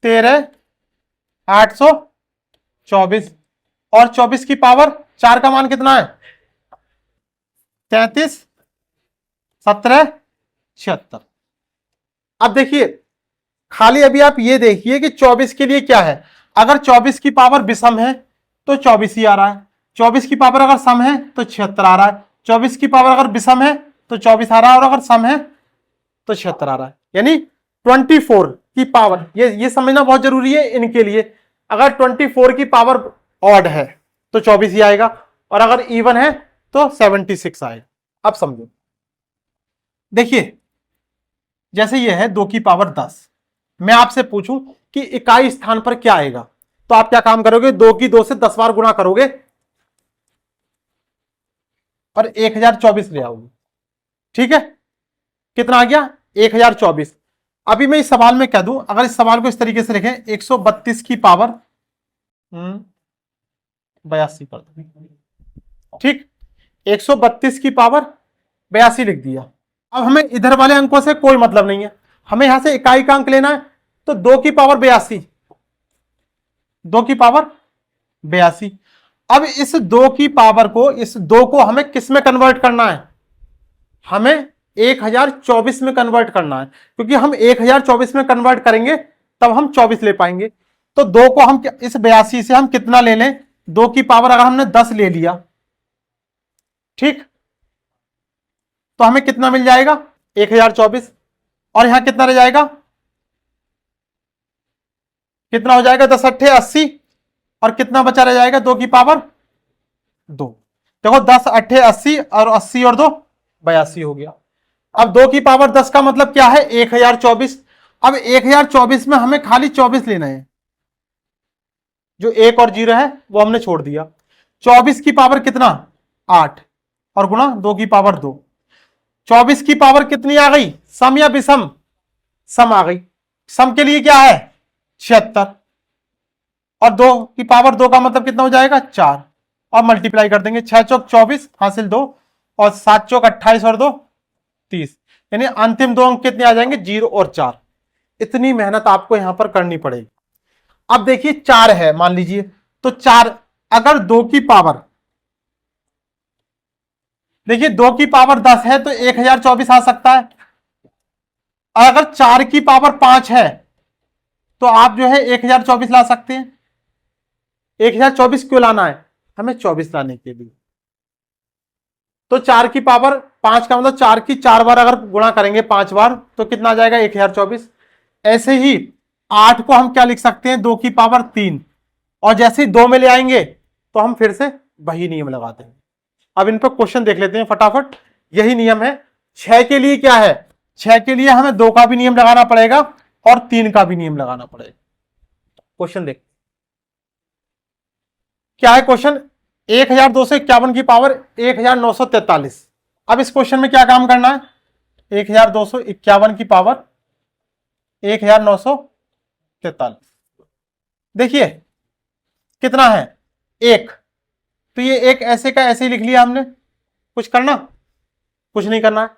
13,824, और 24 की पावर 4 का मान कितना है 33, 17, 76। अब देखिए, खाली अभी आप ये देखिए कि 24 के लिए क्या है। अगर 24 की पावर विषम है तो 24 ही आ रहा है, 24 की पावर अगर सम है तो 76 आ रहा है, 24 की पावर अगर विषम है तो 24 आ रहा है, और अगर सम है तो 76 आ रहा है। यानी 24 की पावर, ये समझना बहुत जरूरी है इनके लिए। अगर 24 की पावर ऑड है तो 24 ही आएगा, और अगर इवन है तो 76 आएगा। अब समझो, देखिए जैसे ये है 2 की पावर 10, मैं आपसे पूछूं कि इकाई स्थान पर क्या आएगा, तो आप क्या काम करोगे, 2 की 2 से 10 बार गुणा करोगे और 1024 ले आओगे, ठीक है। कितना आ गया 1024। अभी मैं इस सवाल में कह दूं, अगर इस सवाल को इस तरीके से लिखें 132 की पावर 82 कर दो, ठीक। 132 की पावर 82 लिख दिया। अब हमें इधर वाले अंकों से कोई मतलब नहीं है, हमें यहां से इकाई का अंक लेना है, तो 2 की पावर 82, 2 की पावर 82। अब इस 2 की पावर को, इस 2 को हमें किस में कन्वर्ट करना है, हमें 1024 में कन्वर्ट करना है, क्योंकि हम 1024 में कन्वर्ट करेंगे तब हम 24 ले पाएंगे। तो 2 को हम इस 82 से हम कितना ले लें, 2 की पावर अगर हमने 10 ले लिया, ठीक, तो हमें कितना मिल जाएगा 1024, और यहां कितना रह जाएगा, कितना हो जाएगा 10 अट्ठे 80, और कितना बचा रह जाएगा 2 की पावर 2। देखो 10 अट्ठे 80 और 80 और 2 82 हो गया। अब 2 की पावर 10 का मतलब क्या है 1024। अब 1024 में हमें खाली 24 लेना है, जो 1 और 0 है वो हमने छोड़ दिया। 24 की पावर कितना 8, और गुणा 2 की पावर 2। 24 की पावर कितनी आ गई, सम या विषम, सम आ गई। सम के लिए क्या है 76, और 2 की पावर 2 का मतलब कितना हो जाएगा 4, और मल्टीप्लाई कर देंगे, 6 चौक 24 हासिल 2, और 7 चौक 28 और 2 30, यानी अंतिम दो अंक कितने आ जाएंगे 0 और 4। इतनी मेहनत आपको यहां पर करनी पड़ेगी। अब देखिए 4 है मान लीजिए, तो 4 अगर 2 की पावर, देखिए 2 की पावर 10 है तो 1024 आ सकता है, और अगर 4 की पावर 5 है तो आप जो है 1024 ला सकते हैं। 1024 क्यों लाना है, हमें 24 लाने के लिए। तो 4 की पावर 5 का मतलब 4 की 4 बार अगर गुणा करेंगे 5 बार तो कितना आ जाएगा 1024। ऐसे ही 8 को हम क्या लिख सकते हैं 2 की पावर 3, और जैसे ही 2 में ले आएंगे तो हम फिर से वही नियम लगाते हैं। अब इन पर क्वेश्चन देख लेते हैं फटाफट। यही नियम है 6 के लिए, क्या है 6 के लिए हमें 2 का भी नियम लगाना पड़ेगा और 3 का भी नियम लगाना पड़ेगा। क्वेश्चन देख, क्या है क्वेश्चन, 1251 की पावर 1943। अब इस क्वेश्चन में क्या काम करना है, 1251 की पावर 1943, देखिए कितना है 1, तो ये एक ऐसे का ऐसे ही लिख लिया हमने, कुछ करना, कुछ नहीं करना है।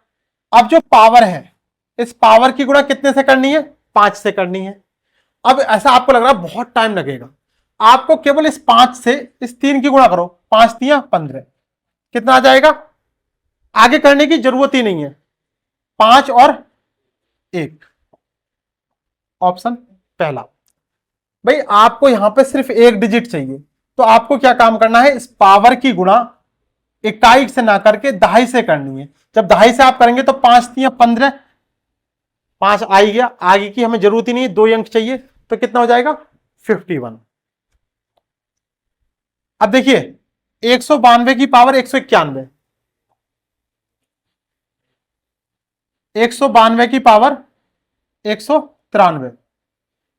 अब जो पावर है, इस पावर की गुणा कितने से करनी है 5 से करनी है। अब ऐसा आपको लग रहा है बहुत टाइम लगेगा, आपको केवल इस 5 से इस 3 की गुणा करो, 5 3 15, कितना आ जाएगा? आगे करने की जरूरत ही नहीं है, 5 और 1, ऑप्शन पहला। भाई आपको यहां पे सिर्फ एक डिजिट चाहिए, तो आपको क्या काम करना है, इस पावर की गुणा इकाई से ना करके दहाई से करनी है। जब दहाई से आप करेंगे तो 5 3 15, 5 आ ही गया, आगे की हमें जरूरत ही नहीं है, 2 अंक चाहिए, तो कितना हो जाएगा? 51। अब देखिए 192 की पावर 191, 192 की पावर 193,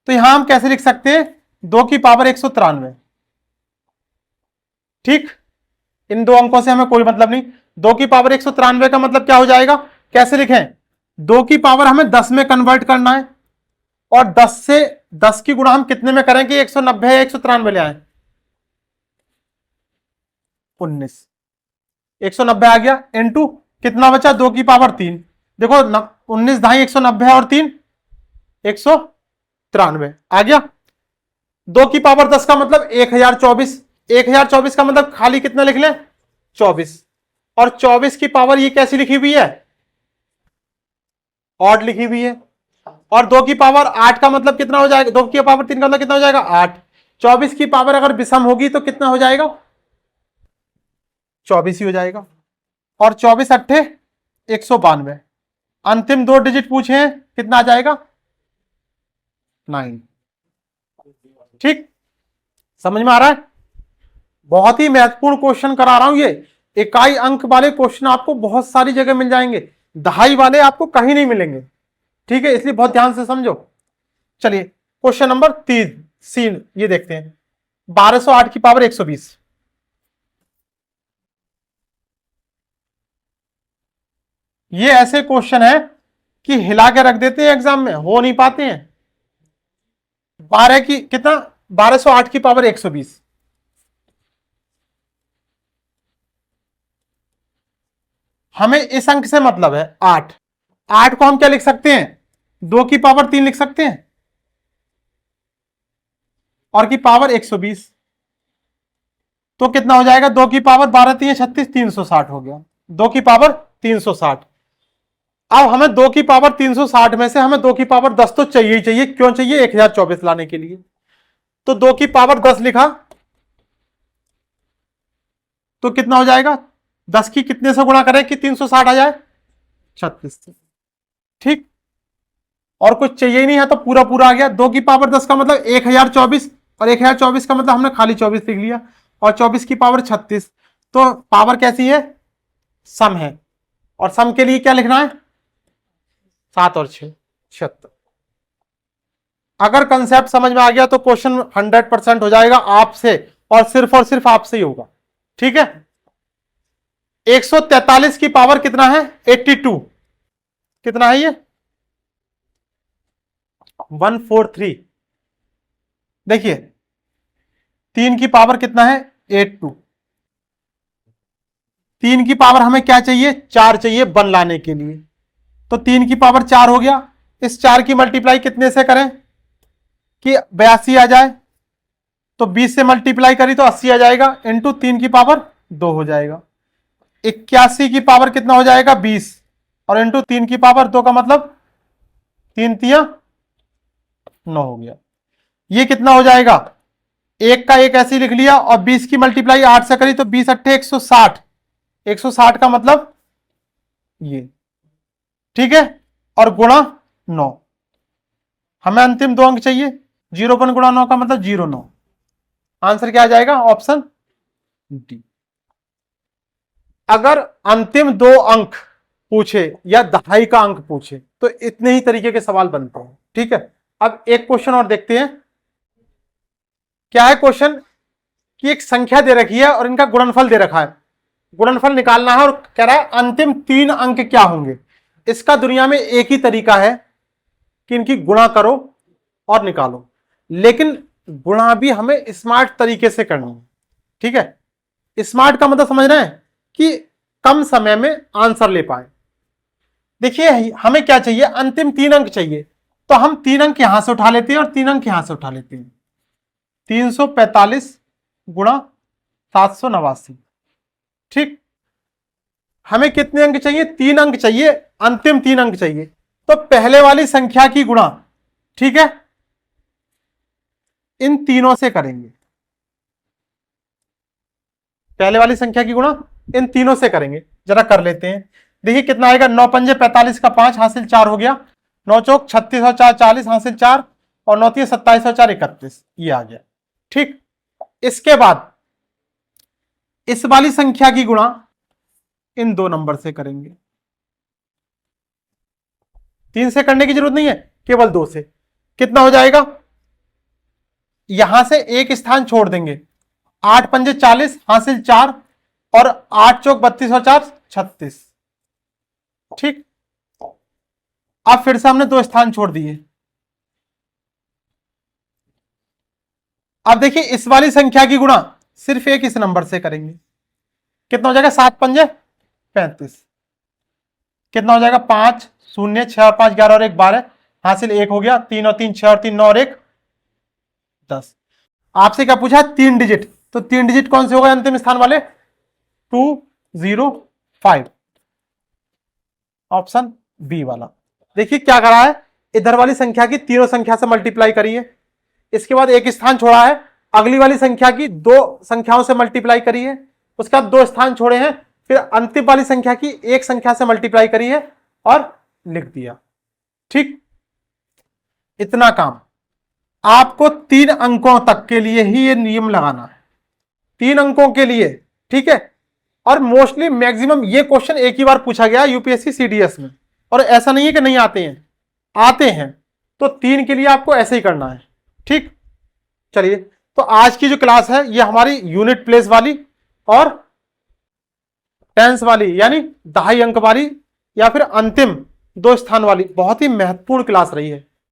तो यहां हम कैसे लिख सकते हैं? 2 की पावर 193। ठीक, इन दो अंकों से हमें कोई मतलब नहीं। 2 की पावर 193 का मतलब क्या हो जाएगा, कैसे लिखें? 2 की पावर हमें 10 में कन्वर्ट करना है, और 10 से 10 की गुणा हम कितने में करें कि 190 या 193 ले आए? 19, 190 आ गया, इनटू कितना बचा? 2 की पावर 3। देखो 19 ढाई 190 और 3 193 आ गया। 2 की पावर 10 का मतलब 1024, 1024 का मतलब खाली कितना लिख लें? 24, और 24 की पावर ये कैसी लिखी हुई है? ऑड लिखी हुई है। और 2 की पावर 8 का मतलब कितना हो जाएगा? 2 की पावर 3 का मतलब कितना हो जाएगा? 8। 24 की पावर अगर विषम होगी तो कितना हो जाएगा? 24 ही हो जाएगा। और 24 अट्ठे 192, अंतिम 2 डिजिट पूछे हैं, कितना आ जाएगा? 9। ठीक, समझ में आ रहा है? बहुत ही महत्वपूर्ण क्वेश्चन करा रहा हूं ये। इकाई अंक वाले क्वेश्चन आपको बहुत सारी जगह मिल जाएंगे, दहाई वाले आपको कहीं नहीं मिलेंगे। ठीक है, इसलिए बहुत ध्यान से समझो। चलिए क्वेश्चन नंबर 3 सीन ये देखते हैं। 1208 की पावर 120, ये ऐसे क्वेश्चन है कि हिला के रख देते हैं, एग्जाम में हो नहीं पाते हैं। 12 की कितना? 1208 की पावर 120, हमें इस अंक से मतलब है 8। 8 को हम क्या लिख सकते हैं? 2 की पावर 3 लिख सकते हैं, और की पावर 120, तो कितना हो जाएगा? 2 की पावर 12 3 36, 360 हो गया। 2 की पावर 360। अब हमें 2 की पावर 360 में से हमें 2 की पावर 10 तो चाहिए ही चाहिए। क्यों चाहिए? 1024 लाने के लिए। तो 2 की पावर 10 लिखा, तो कितना हो जाएगा? 10 की कितने से गुणा करें कि 360 आ जाए? 36 से। ठीक, और कुछ चाहिए ही नहीं है तो पूरा पूरा आ गया। 2 की पावर 10 का मतलब 1024, और 1024 का मतलब हमने खाली 24 लिख लिया, और 24 की पावर 36। तो पावर कैसी है? सम है, और सम के लिए क्या लिखना है? 7 और 6 76। अगर कंसेप्ट समझ में आ गया तो क्वेश्चन 100% हो जाएगा आपसे, और सिर्फ आपसे ही होगा। ठीक है, 143 की पावर कितना है? 82, कितना है ये? 143। देखिए 3 की पावर कितना है? 82। 3 की पावर हमें क्या चाहिए? 4 चाहिए बन लाने के लिए, तो 3 की पावर 4 हो गया। इस 4 की मल्टीप्लाई कितने से करें कि 82 आ जाए? तो 20 से मल्टीप्लाई करी तो 80 आ जाएगा, इंटू 3 की पावर 2 हो जाएगा। 81 की पावर कितना हो जाएगा? 20, और इंटू 3 की पावर 2 का मतलब 3 तिया 9 हो गया। ये कितना हो जाएगा? एक का एक ऐसे लिख लिया, और 20 की मल्टीप्लाई 8 से करी तो 20 अट्ठे 160, 160 का मतलब ये। ठीक है, और गुणा 9, हमें अंतिम 2 अंक चाहिए। 0 गुणा 9 का मतलब 09। आंसर क्या आ जाएगा? Option D. अगर अंतिम 2 अंक पूछे या दहाई का अंक पूछे तो इतने ही तरीके के सवाल बनते हैं। ठीक है, अब एक क्वेश्चन और देखते हैं। क्या है क्वेश्चन कि एक संख्या दे रखी है और इनका गुणनफल दे रखा है, गुणनफल निकालना है, और कह रहा है अंतिम 3 अंक क्या होंगे। इसका दुनिया में एक ही तरीका है कि इनकी गुणा करो और निकालो, लेकिन गुणा भी हमें स्मार्ट तरीके से करनी है। ठीक है, स्मार्ट का मतलब समझ रहे हैं कि कम समय में आंसर ले पाए। देखिए हमें क्या चाहिए? अंतिम 3 अंक चाहिए, तो हम 3 अंक यहां से उठा लेते हैं और 3 अंक यहां से उठा लेते हैं। 345 गुणा 789। ठीक, हमें कितने अंक चाहिए? 3 अंक चाहिए, अंतिम 3 अंक चाहिए। तो पहले वाली संख्या की गुणा, ठीक है, इन तीनों से करेंगे। पहले वाली संख्या की गुणा इन तीनों से करेंगे। जरा कर लेते हैं। देखिए कितना आएगा, 9 पंजे 45 का 5 हासिल 4 हो गया, 9 चौक 36 और 4 40 हासिल 4 और 9 3 27 और 4 31, ये आ गया। ठीक, इसके बाद इस वाली संख्या की गुणा इन 2 नंबर से करेंगे। 3 से करने की जरूरत नहीं है, केवल 2 से। कितना हो जाएगा? यहां से एक स्थान छोड़ देंगे, 8 पंजे 40 हासिल 4 और 8 चौक 32 और 4 36। ठीक, अब फिर से हमने 2 स्थान छोड़ दिए। अब देखिए इस वाली संख्या की गुणा सिर्फ एक इस नंबर से करेंगे। कितना हो जाएगा? 7 पंजे 35। कितना हो जाएगा? 5 0 6 और 5 11 और 1 12 हासिल 1 हो गया, 3 और 3 6 और 3 9 और 1 10। आपसे क्या पूछा? 3 डिजिट, तो 3 डिजिट कौन से हो गए अंतिम स्थान वाले? 205, ऑप्शन बी वाला। देखिए क्या करा है, इधर वाली संख्या की तीनों संख्या से मल्टीप्लाई करी है, इसके बाद एक स्थान छोड़ा है, अगली वाली संख्या की 2 संख्याओं से मल्टीप्लाई करी है, उसके बाद 2 स्थान छोड़े हैं, फिर अंतिम वाली संख्या की एक संख्या से मल्टीप्लाई करी है और लिख दिया। ठीक, इतना काम। आपको 3 अंकों तक के लिए ही ये नियम लगाना है, 3 अंकों के लिए। ठीक है, और मोस्टली मैक्सिमम ये क्वेश्चन एक ही बार पूछा गया यूपीएससी सीडीएस में, और ऐसा नहीं है कि नहीं आते हैं, आते हैं। तो 3 के लिए आपको ऐसे ही करना है। ठीक, चलिए, तो आज की जो क्लास है ये हमारी यूनिट प्लेस वाली और टेंस वाली, यानी 2.5 अंक वाली या फिर अंतिम 2 स्थान वाली बहुत ही महत्वपूर्ण क्लास रही है।